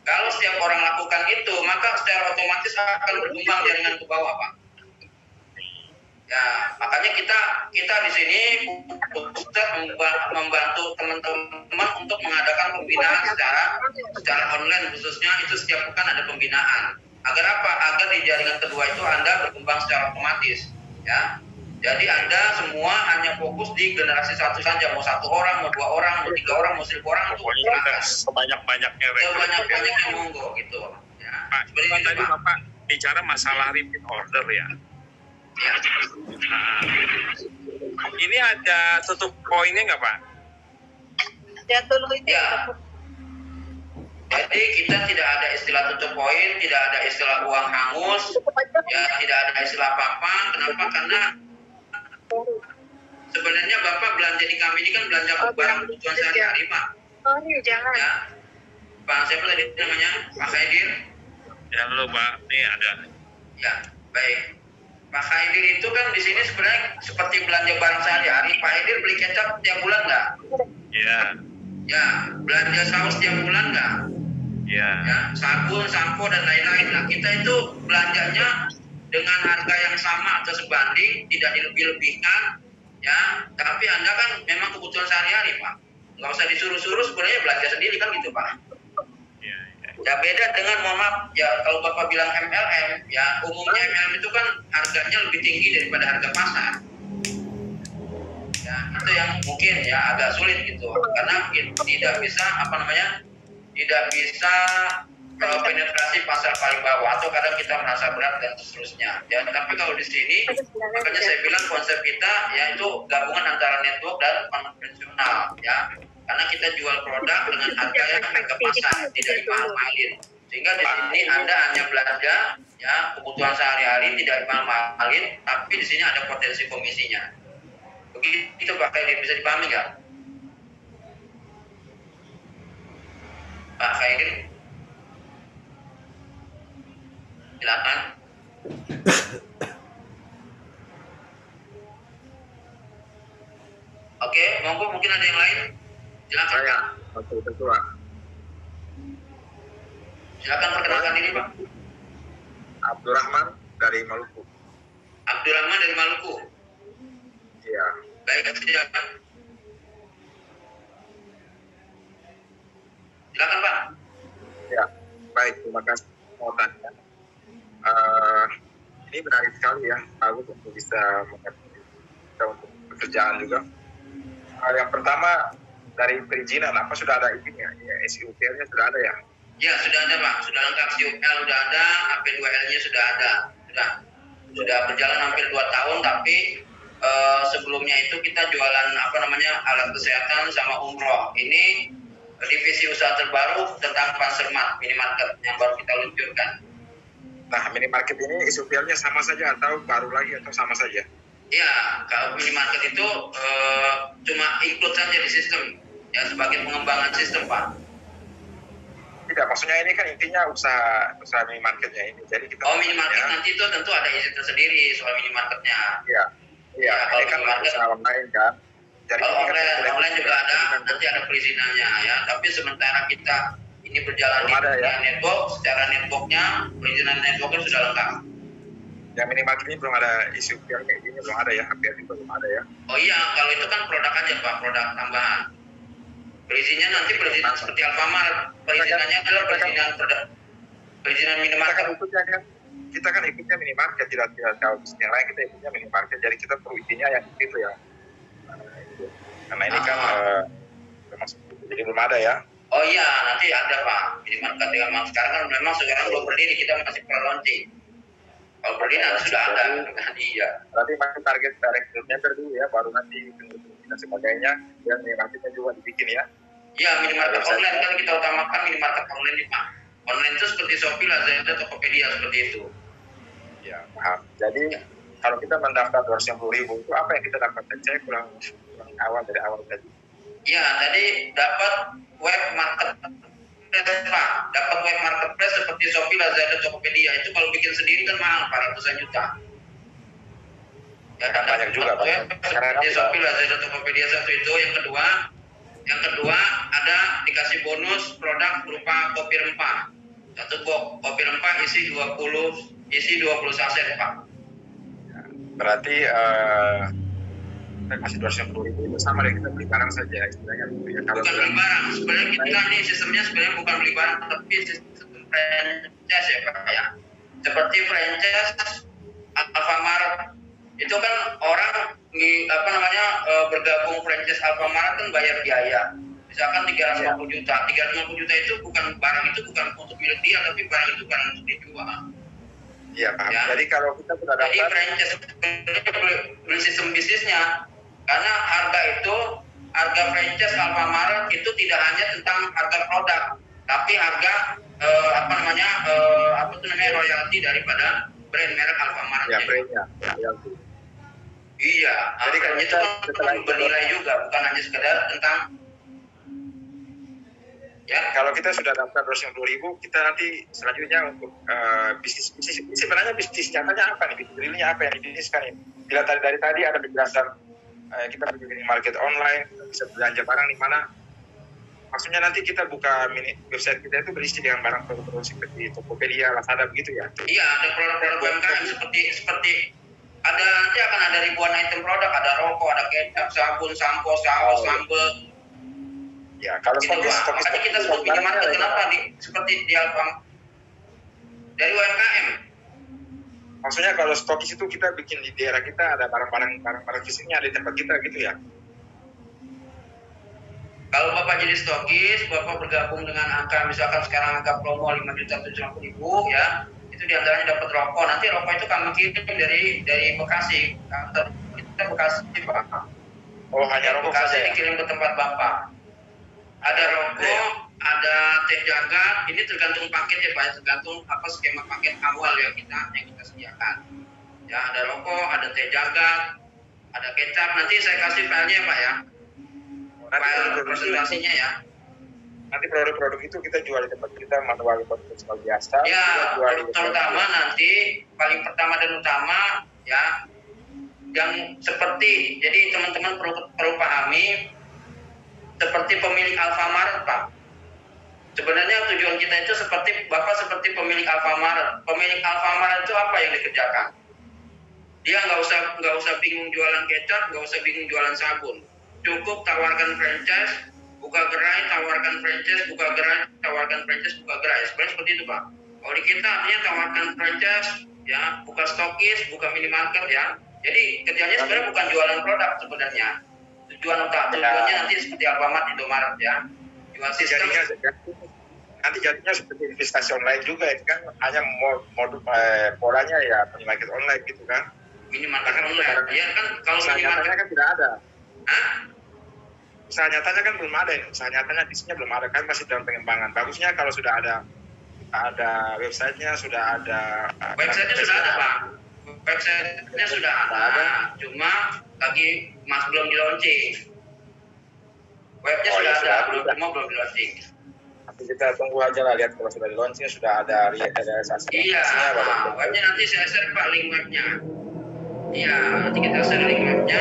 Speaker 2: Kalau setiap orang lakukan itu, maka secara otomatis akan berkembang jaringan ke bawah, Pak. Ya, makanya kita di sini pusat membantu teman-teman untuk mengadakan pembinaan secara online, khususnya itu setiap pekan ada pembinaan. Agar apa? Agar di jaringan kedua itu Anda berkembang secara otomatis, ya. Jadi Anda semua hanya fokus di generasi satu saja, mau 1 orang, mau 2 orang, mau 3 orang, mau 1000 orang itu
Speaker 5: Pokoknya kita sebanyak-banyaknya rekrut.
Speaker 2: sebanyak-banyaknya monggo gitu. Ya,
Speaker 5: Pak,
Speaker 2: seperti itu
Speaker 5: tadi
Speaker 2: Pak.
Speaker 5: Bapak bicara masalah repeat order ya.
Speaker 2: Ya.
Speaker 5: Nah, ini ada tutup poinnya nggak Pak?
Speaker 4: Ya dulu itu.
Speaker 2: Ya. Jadi kita tidak ada istilah tutup poin, tidak ada istilah uang hangus, ya tidak ada istilah apa-apa. Kenapa? Karena sebenarnya Bapak belanja di kami ini kan belanja barang kebutuhan sehari-hari Pak.
Speaker 4: Oh iya, jangan.
Speaker 2: Ya. Pak siapa tadi namanya? Pak Khaidir.
Speaker 5: Ya lo Pak, nih ada.
Speaker 2: Ya, baik. Pak Khaidir itu kan di sini sebenarnya seperti belanja barang sehari-hari. Pak Khaidir beli kecap tiap bulan nggak?
Speaker 5: Ya,
Speaker 2: Ya, belanja saus tiap bulan nggak?
Speaker 5: ya.
Speaker 2: Ya, sabun, sampo dan lain-lain. Nah, kita itu belanjanya dengan harga yang sama atau sebanding, tidak dilebih-lebihkan, ya. Tapi Anda kan memang kebutuhan sehari-hari, Pak. Nggak usah disuruh-suruh, sebenarnya belanja sendiri kan gitu, Pak.
Speaker 5: Ya, ya.
Speaker 2: Ya beda dengan, mohon maaf, ya kalau Bapak bilang MLM, ya umumnya MLM itu kan harganya lebih tinggi daripada harga pasar. Ya, itu yang mungkin ya agak sulit gitu, karena tidak bisa tidak bisa penetrasi pasar paling bawah, atau kadang kita merasa berat dan seterusnya. Ya, tapi kalau di sini makanya saya bilang konsep kita ya itu gabungan antara network dan konvensional, ya, karena kita jual produk dengan harga yang harga pasar, tidak dimahal-mahalin, sehingga di sini Anda hanya belanja ya kebutuhan sehari-hari, tidak dimahal-mahalin, tapi di sini ada potensi komisinya. Begitu Pak Khaidir, bisa dipahami nggak? Pak Khaidir, silakan. Oke, monggo, mungkin ada yang lain. Silakan Pak.
Speaker 6: Oke, Ketua.
Speaker 2: Silakan perkenalkan diri Pak.
Speaker 6: Abdurrahman dari Maluku.
Speaker 2: Abdurrahman dari Maluku.
Speaker 6: Iya.
Speaker 2: Baik, silakan. Silakan Pak.
Speaker 6: Ya, baik. Terima kasih. Mau tanya. Ini menarik sekali ya, bagus untuk bisa mengerti kita untuk pekerjaan juga. Yang pertama dari perizinan, apa sudah ada izinnya? Ya, SIUPL-nya sudah ada ya?
Speaker 2: Ya, sudah ada Pak. Sudah lengkap, CUL sudah ada, AP2L-nya sudah ada. Sudah berjalan hampir 2 tahun, tapi sebelumnya itu kita jualan alat kesehatan sama umroh. Ini divisi usaha terbaru tentang Pansermat minimarket yang baru kita luncurkan.
Speaker 6: Nah, minimarket ini SIUPL-nya sama saja atau baru lagi atau sama saja?
Speaker 2: Ya, kalau minimarket itu cuma include saja di sistem, ya sebagai pengembangan sistem Pak.
Speaker 6: Tidak, maksudnya ini kan intinya usaha minimarketnya ini. Jadi kita
Speaker 2: minimarket nanti itu tentu ada izin tersendiri soal minimarketnya.
Speaker 6: Iya. Iya,
Speaker 2: kalau
Speaker 6: ini kan
Speaker 2: minimarket,
Speaker 6: usaha online kan. Jadi
Speaker 2: kalau
Speaker 6: ini kan
Speaker 2: online juga ada, nanti ada perizinannya ya. Tapi sementara kita ini berjalan di network, secara networknya perizinan networknya sudah lengkap.
Speaker 6: Yang minimarket ini belum ada isu yang kayak gini, belum ada ya, hampir itu belum ada ya.
Speaker 2: Oh iya, kalau itu kan produk aja Pak, produk tambahan. Perizinnya nanti perizinan seperti Alfamart, perizinannya adalah perizinan minimarket.
Speaker 6: Kita kan ikutnya minimarket, tidak tahu yang lain kita ikutnya minimarket, jadi kita perlu izinnya yang itu ya. Karena ini kan termasuk jadi belum ada ya.
Speaker 2: Oh iya, nanti ada Pak minimarket dengan sekarang belum berdiri, kita masih pre-launching. Kalau berdiri nanti sudah ada. Iya.
Speaker 6: Berarti masih target rekrutnya dulu ya, baru nanti dan sebagainya, dan minimarketnya juga dibikin ya.
Speaker 2: Iya, minimarket online kan kita utamakan minimarket online nih Pak. Online itu seperti Shopee, Lazada, Tokopedia seperti itu.
Speaker 6: Ya, paham. Jadi kalau kita mendaftar 250.000 itu apa yang kita dapatkan? Saya kurang dari awal tadi.
Speaker 2: Iya, tadi dapat web marketplace Pak. Dapat web marketplace seperti Shopee, Lazada, Tokopedia. Itu kalau bikin sendiri kan mahal, 400 juta. Ya,
Speaker 6: banyak juga Pak.
Speaker 2: Seperti Shopee, Lazada, Tokopedia satu itu. Yang kedua ada dikasih bonus produk berupa kopi rempah. Satu box kopi rempah isi 20 saset Pak.
Speaker 6: Berarti kita kasih 250.000 itu sama dengan kita beli barang saja istilahnya.
Speaker 2: Bukan beli barang. Sebenarnya kita ini sistemnya sebenarnya bukan beli barang, tapi sistem franchise ya Pak ya. Seperti franchise Alfamart itu kan orang bergabung franchise Alfamart kan bayar biaya. Misalkan 350 juta. 350 juta itu barang itu bukan untuk milik dia, tapi barang itu barang untuk dijual.
Speaker 6: Iya, paham.
Speaker 2: Ya.
Speaker 6: Jadi kalau kita sudah
Speaker 2: Jadi
Speaker 6: daftar,
Speaker 2: franchise beli sistem bisnisnya, karena harga franchise Alfamart itu tidak hanya tentang harga produk, tapi harga royalti daripada brand merek Alfamart.
Speaker 6: ya brandnya. Ya.
Speaker 2: Iya,
Speaker 6: Jadi kalau
Speaker 2: itu
Speaker 6: kita
Speaker 2: kan
Speaker 6: setelah itu,
Speaker 2: bernilai juga, bukan hanya sekedar tentang ya.
Speaker 6: kalau kita sudah daftar 250.000, kita nanti selanjutnya untuk bisnis sebenarnya bisnis nyatanya apa nih? Bisnis realnya apa yang dibisniskan ini? Bila dari tadi ada penjelasan kita pergi market online, bisa belanja barang di mana. Maksudnya nanti kita buka website kita itu berisi dengan barang produk seperti Tokopedia, Lazada begitu ya?
Speaker 2: Iya, ada produk-produk UMKM seperti nanti akan ada ribuan item produk, ada rokok, ada kecap, sabun, sampo, saus, sambal.
Speaker 6: Ya, kalau
Speaker 2: Gitu, Pak. Makanya kita sebut minimarket, kenapa seperti di Alfamart dari UMKM.
Speaker 6: Maksudnya kalau stokis itu kita bikin di daerah kita ada barang-barang fisiknya ada di tempat kita gitu ya?
Speaker 2: Kalau Bapak jadi stokis, Bapak bergabung dengan misalkan sekarang angka promo 5.750.000 ya, itu diantaranya dapat rokok. Nanti rokok itu kami kirim dari Bekasi, kantor kita Bekasi, Pak.
Speaker 6: Oh, hanya rokok
Speaker 2: Bekasi
Speaker 6: saja ya?
Speaker 2: dikirim ke tempat Bapak. Ada rokok, ada teh jagat. Ini tergantung paket ya Pak, tergantung skema paket awal yang kita sediakan. Ya, ada rokok, ada teh jagat, ada kecap. Nanti saya kasih filenya Pak ya. File presentasinya ya.
Speaker 6: Nanti produk-produk itu kita jual di tempat kita, manual konvensional biasa.
Speaker 2: Ya, terutama nanti paling pertama dan utama ya, yang seperti, jadi teman-teman perlu pahami, seperti pemilik Alfamart Pak. Sebenarnya tujuan kita itu Bapak seperti pemilik Alfamart. Pemilik Alfamart itu apa yang dikerjakan? Dia nggak usah bingung jualan kecap, nggak usah bingung jualan sabun. Cukup tawarkan franchise, buka gerai, tawarkan franchise, buka gerai, tawarkan franchise, buka gerai. Sebenarnya seperti itu Pak. Kalau di kita artinya tawarkan franchise, ya, buka stokis, buka minimarket ya. Jadi kerjanya sebenarnya bukan jualan produk sebenarnya. Tujuannya nanti seperti Alfamart, Indomaret ya. Jual sistem.
Speaker 6: Nanti jadinya seperti investasi online juga ya kan, hanya modul polanya ya minimarket online gitu kan.
Speaker 2: Minimarket online. Ya kan kalau minimarket
Speaker 6: kan tidak ada.
Speaker 2: Hah?
Speaker 6: Usaha nyatanya kan belum ada, usaha nyatanya bisnisnya belum ada kan, masih dalam pengembangan. Bagusnya kalau sudah ada websitenya, sudah ada.
Speaker 2: Websitenya sudah ada Pak. Websitenya sudah ada, cuma lagi belum di launching. Webnya sudah ada, belum di launching.
Speaker 6: Nanti kita tunggu aja lah, lihat kalau sudah di launching sudah ada realisasi.
Speaker 2: Iya, webnya nanti saya share Pak link webnya. Iya, nanti kita share link webnya.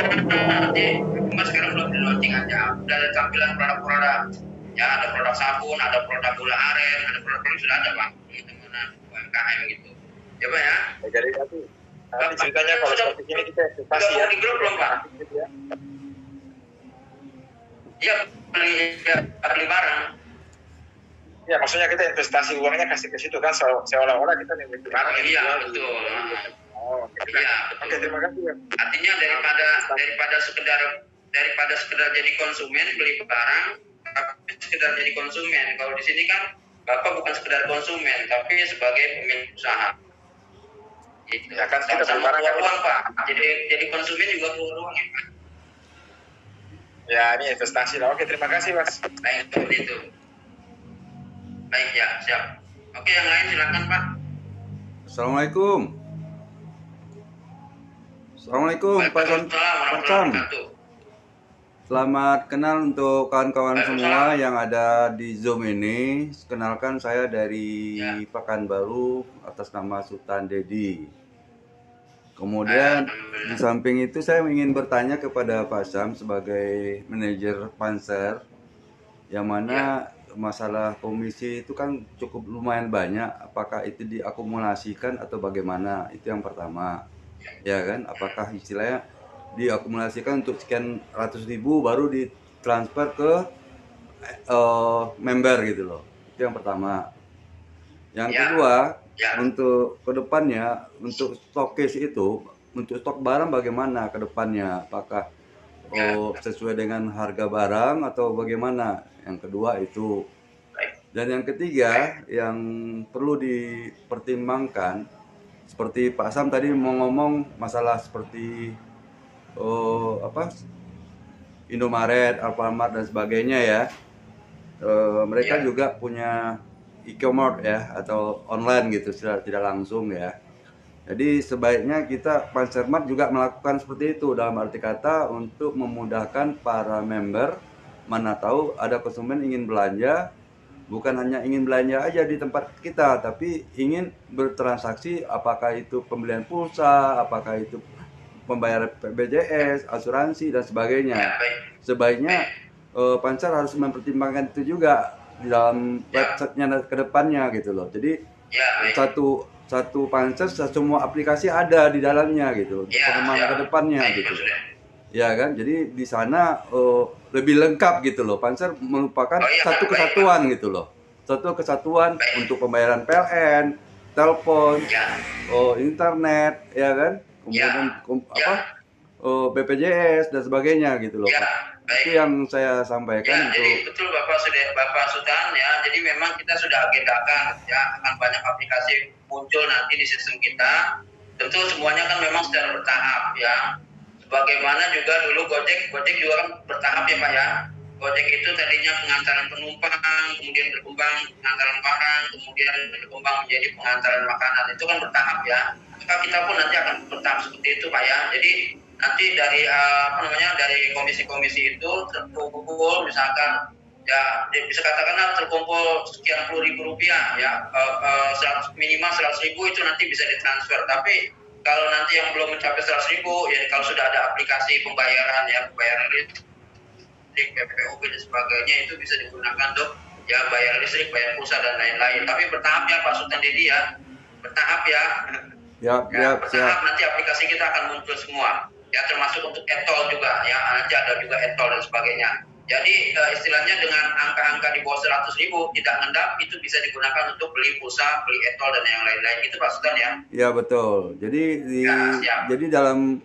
Speaker 2: Nanti cuma sekarang belum di launching aja. Udah ada tampilan produk-produk. Ya, ada produk sabun, ada produk gula aren, ada produk-produk sudah ada Pak. Teman-teman UMKM gitu. Ya Pak ya.
Speaker 6: Jadi nanti ceritanya kalau seperti ini kita investasi ya.
Speaker 2: Di grup belum Pak? Iya, beli barang.
Speaker 6: Ya, maksudnya kita investasi uangnya kasih ke situ kan, seolah-olah kita beli barang.
Speaker 2: Iya, betul.
Speaker 6: Iya, oke, terima kasih ya.
Speaker 2: Artinya daripada sekedar jadi konsumen beli barang, tapi sekedar jadi konsumen. Kalau di sini kan Bapak bukan sekedar konsumen, tapi sebagai pemilik usaha. Gitu.
Speaker 6: Ya kan kita
Speaker 2: sama
Speaker 6: barang
Speaker 2: keluar uang Pak. Jadi konsumen juga keluar uang ya Pak.
Speaker 6: Ya, ini investasi lah. Oke, terima kasih Mas.
Speaker 2: Baik, seperti itu. Baik ya, siap. Oke, yang lain silakan Pak.
Speaker 1: Assalamualaikum. Assalamualaikum Pak Sam. Selamat kenal untuk kawan-kawan semua yang ada di Zoom ini. Kenalkan saya dari Pekanbaru atas nama Sultan Dedi. Kemudian di samping itu saya ingin bertanya kepada Pak Sam sebagai manajer Panser, yang mana masalah komisi itu kan cukup lumayan banyak. Apakah itu diakumulasikan atau bagaimana? Itu yang pertama. Ya kan? Apakah istilahnya diakumulasikan untuk sekian ratus ribu baru ditransfer ke member gitu loh. Itu yang pertama. Yang kedua, untuk kedepannya untuk stokis itu untuk stok barang bagaimana ke depannya? Apakah sesuai dengan harga barang atau bagaimana? Yang kedua itu. Dan yang ketiga yang perlu dipertimbangkan, seperti Pak Sam tadi mau ngomong masalah seperti Indomaret, Alfamart dan sebagainya ya. Mereka juga punya e-commerce ya, atau online gitu secara tidak langsung ya. Jadi sebaiknya kita Pansermart juga melakukan seperti itu, dalam arti kata untuk memudahkan para member. Mana tahu ada konsumen ingin belanja, bukan hanya ingin belanja aja di tempat kita, tapi ingin bertransaksi, apakah itu pembelian pulsa, apakah itu pembayaran BPJS, asuransi dan sebagainya. Sebaiknya Panser harus mempertimbangkan itu juga di dalam websitenya ke depannya gitu loh. Jadi satu Panser semua aplikasi ada di dalamnya gitu, pengembangan ke depannya gitu. Ya kan, jadi di sana lebih lengkap gitu loh. Panser merupakan satu kesatuan gitu loh, satu kesatuan untuk pembayaran PLN, telepon, internet, ya kan, kemudian BPJS dan sebagainya gitu loh. Itu yang saya sampaikan.
Speaker 2: Jadi betul Bapak Sultan ya. Jadi memang kita sudah agendakan ya, akan banyak aplikasi muncul nanti di sistem kita. Tentu semuanya kan memang secara bertahap ya. Bagaimana juga dulu Gojek juga kan bertahap ya Pak ya. Gojek itu tadinya pengantaran penumpang, kemudian berkembang pengantaran barang, kemudian berkembang menjadi pengantaran makanan. Itu kan bertahap ya. Maka kita pun nanti akan bertahap seperti itu Pak ya. Jadi nanti dari dari komisi-komisi itu terkumpul misalkan ya bisa katakanlah terkumpul sekian puluh ribu rupiah ya, minimal 100.000 itu nanti bisa ditransfer. Tapi kalau nanti yang belum mencapai 100.000 ya, kalau sudah ada aplikasi pembayaran ya, pembayaran listrik, PPOB dan sebagainya, itu bisa digunakan untuk ya bayar listrik, bayar pulsa dan lain-lain. Tapi bertahap ya Pak Sultan Dedi ya, bertahap ya. Bertahap nanti aplikasi kita akan muncul semua. Ya termasuk untuk e-tol juga ya, nanti ada juga e-tol dan sebagainya. Jadi istilahnya dengan angka-angka di bawah 100.000 tidak ngendap, itu bisa digunakan untuk beli pulsa, beli e-tol dan yang lain-lain gitu Pak Sultan ya.
Speaker 1: Ya betul. Jadi jadi dalam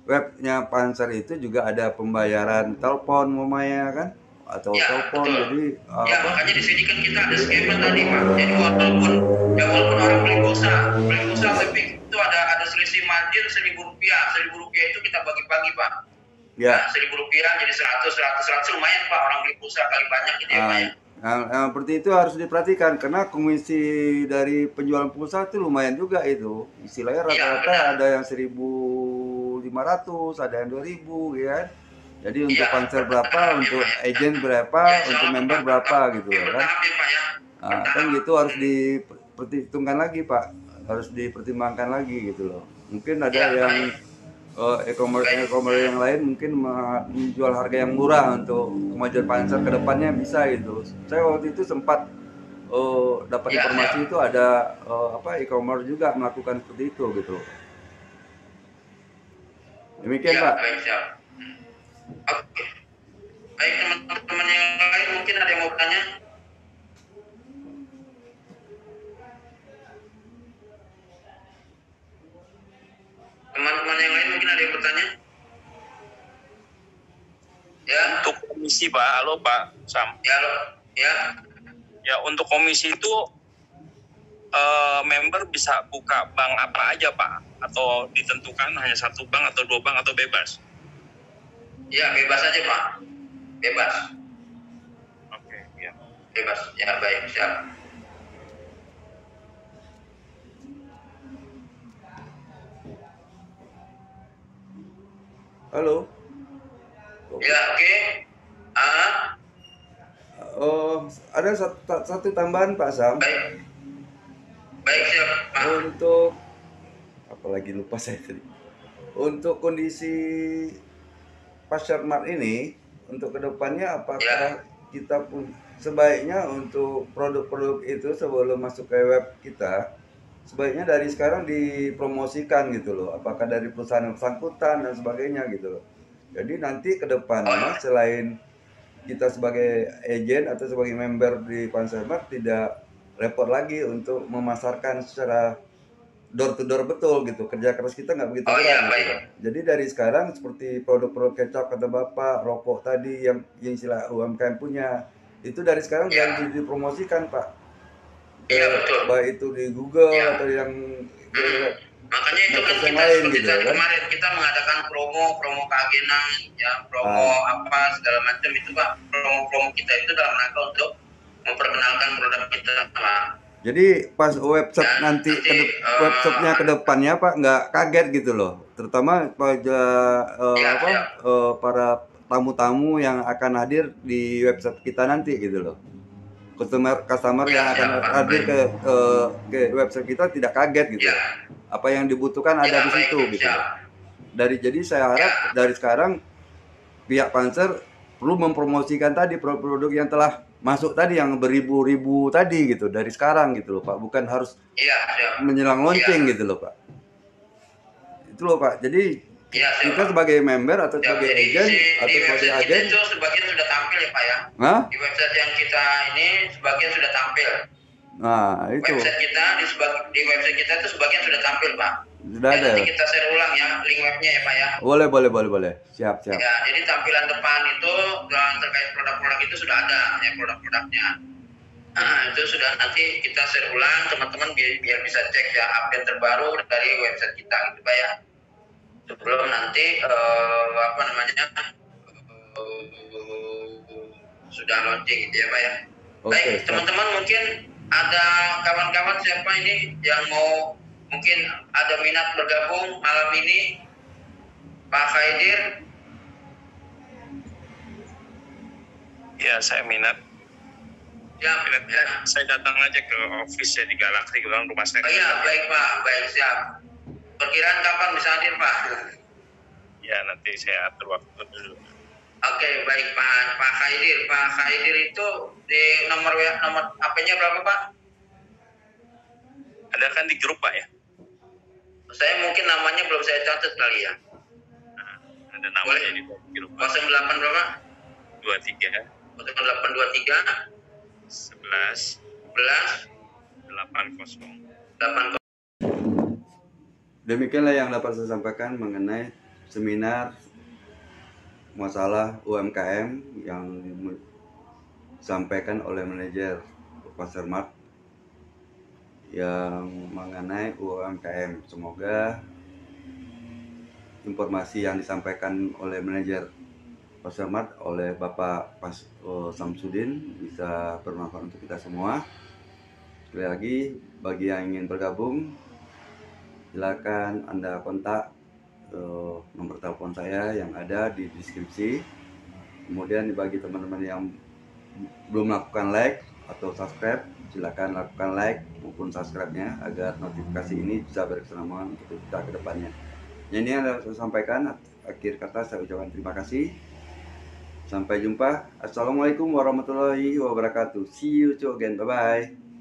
Speaker 1: webnya Panser itu juga ada pembayaran telepon Momaya kan, atau telepon.
Speaker 2: Betul.
Speaker 1: Jadi
Speaker 2: makanya di sini kan kita ada skema tadi Pak. Jadi walaupun orang beli pulsa lebih itu ada selisih margin 1.000 rupiah. 1.000 rupiah itu kita bagi-bagi Pak.
Speaker 1: Ya.
Speaker 2: 1.000 rupiah jadi 100 lumayan Pak, orang beli pulsa kali banyak gitu ya Pak ya.
Speaker 1: Nah, seperti itu harus diperhatikan karena komisi dari penjualan pulsa itu lumayan juga itu. Istilahnya rata-rata ada yang 1.500, ada yang 2.000 ya kan. Jadi untuk Panser berapa, untuk agent berapa, untuk member berapa gitu kan. Nah, kan gitu harus diperhitungkan lagi Pak, harus dipertimbangkan lagi gitu loh. Mungkin ada yang e-commerce yang lain mungkin menjual harga yang murah untuk kemajuan Panser ke depannya bisa gitu. Saya waktu itu sempat dapat informasi itu ada e-commerce juga melakukan seperti itu gitu. Demikian Pak.
Speaker 2: Oke. Baik teman-teman yang lain mungkin ada yang mau bertanya? Teman-teman yang lain mungkin ada yang bertanya? Ya.
Speaker 5: Untuk komisi Pak, halo Pak Sam.
Speaker 2: Ya, halo. Ya.
Speaker 5: Ya untuk komisi itu member bisa buka bank apa aja Pak? Atau ditentukan hanya satu bank atau dua bank atau bebas?
Speaker 2: Ya bebas aja Pak. Bebas.
Speaker 5: Oke, ya.
Speaker 2: Bebas. Ya baik, siap.
Speaker 1: Halo.
Speaker 2: Ya oke.
Speaker 1: Ada satu tambahan Pak Sam.
Speaker 2: Baik siap Pak.
Speaker 1: Untuk apalagi lupa saya tadi. Untuk kondisi Pansermart ini untuk kedepannya apakah kita pun sebaiknya untuk produk-produk itu sebelum masuk ke web kita sebaiknya dari sekarang dipromosikan gitu loh, apakah dari perusahaan yang bersangkutan dan sebagainya gitu loh. Jadi nanti kedepannya selain kita sebagai agent atau sebagai member di Pansermart tidak repot lagi untuk memasarkan secara door to door betul gitu. Kerja keras kita nggak begitu
Speaker 2: Oh,
Speaker 1: berat
Speaker 2: iya,
Speaker 1: gitu,
Speaker 2: baik.
Speaker 1: Pak. Jadi dari sekarang seperti produk-produk kecap kata Bapak, rokok tadi yang istilah UMKM punya, itu dari sekarang
Speaker 2: Ya.
Speaker 1: jangan dipromosikan, Pak.
Speaker 2: Iya, betul.
Speaker 1: Baik itu di Google
Speaker 2: Ya.
Speaker 1: atau yang
Speaker 2: Makanya itu kan
Speaker 1: Metode yang
Speaker 2: kita
Speaker 1: lain
Speaker 2: seperti
Speaker 1: gitu,
Speaker 2: tadi
Speaker 1: kan?
Speaker 2: kemarin kita mengadakan promo keagenan, ya promo apa segala macam itu Pak. Promo kita itu dalam rangka untuk memperkenalkan produk kita Pak.
Speaker 1: Jadi pas website
Speaker 2: Dan
Speaker 1: nanti
Speaker 2: nanti,
Speaker 1: websitenya ke depannya Pak nggak kaget gitu loh, terutama pada
Speaker 2: Ya,
Speaker 1: apa
Speaker 2: ya.
Speaker 1: para tamu-tamu yang akan hadir di website kita nanti gitu loh. Customer
Speaker 2: Ya,
Speaker 1: yang akan
Speaker 2: siap, Pak.
Speaker 1: hadir ke website kita tidak kaget gitu.
Speaker 2: Ya.
Speaker 1: Apa yang dibutuhkan ada
Speaker 2: Ya,
Speaker 1: di
Speaker 2: baik,
Speaker 1: situ gitu.
Speaker 2: siap.
Speaker 1: Jadi saya harap
Speaker 2: Ya.
Speaker 1: dari sekarang pihak Panser perlu mempromosikan tadi produk-produk yang telah masuk tadi yang beribu-ribu tadi gitu dari sekarang gitu loh Pak, bukan harus
Speaker 2: Iya, siap.
Speaker 1: menjelang launching
Speaker 2: Iya.
Speaker 1: gitu loh Pak. Itu loh Pak. Jadi
Speaker 2: Iya, siap,
Speaker 1: kita
Speaker 2: Pak.
Speaker 1: sebagai member atau
Speaker 2: Ya,
Speaker 1: sebagai
Speaker 2: jadi
Speaker 1: agent
Speaker 2: di
Speaker 1: atau sebagai
Speaker 2: website kita
Speaker 1: agen,
Speaker 2: itu sebagian sudah tampil ya Pak ya.
Speaker 1: nah,
Speaker 2: Di website yang kita ini sebagian sudah tampil.
Speaker 1: itu
Speaker 2: Website kita di website kita itu sebagian sudah tampil Pak.
Speaker 1: sudah
Speaker 2: Ya,
Speaker 1: ada.
Speaker 2: nanti kita share ulang ya link webnya ya Pak ya.
Speaker 1: Boleh. Siap.
Speaker 2: Ya, jadi tampilan depan itu yang terkait produk-produk itu sudah ada ya produk-produknya. Itu sudah nanti kita share ulang teman-teman biar bisa cek ya update terbaru dari website kita gitu Pak ya. Sebelum nanti sudah launching gitu ya Pak ya.
Speaker 1: Oke,
Speaker 2: Baik,
Speaker 1: siap.
Speaker 2: teman-teman mungkin ada kawan-kawan siapa ini yang mau mungkin ada minat bergabung malam ini, Pak Khaidir.
Speaker 5: Ya, saya minat.
Speaker 2: Ya,
Speaker 5: Saya datang aja ke office di Galaxy, kebetulan rumah saya.
Speaker 2: Oh, iya, baik Pak, baik siap. Perkiraan kapan bisa hadir Pak?
Speaker 5: Ya, nanti saya atur waktu dulu.
Speaker 2: Oke, baik Pak Khaidir. Pak Khaidir itu di nomor HP-nya berapa Pak?
Speaker 5: Ada kan di grup Pak ya?
Speaker 2: Saya mungkin namanya belum saya catat kali ya.
Speaker 5: Nah, ada namanya di grup Pak.
Speaker 2: 08 berapa?
Speaker 5: 23
Speaker 2: 0823
Speaker 5: 11
Speaker 2: 11
Speaker 5: 80.
Speaker 2: 80.
Speaker 1: Demikianlah yang dapat saya sampaikan mengenai seminar masalah UMKM yang disampaikan oleh manajer Pasar Mart yang mengenai UMKM. Semoga informasi yang disampaikan oleh manajer Pasar Mart oleh Bapak Samsudin bisa bermanfaat untuk kita semua. Sekali lagi, bagi yang ingin bergabung, silakan Anda kontak nomor telepon saya yang ada di deskripsi. Kemudian bagi teman-teman yang belum melakukan like atau subscribe, silakan lakukan like maupun subscribe-nya agar notifikasi ini bisa berkesinambungan untuk kita ke depannya. Ini yang saya sampaikan. Akhir kata saya ucapkan terima kasih. Sampai jumpa. Assalamualaikum warahmatullahi wabarakatuh. See you again. Bye bye.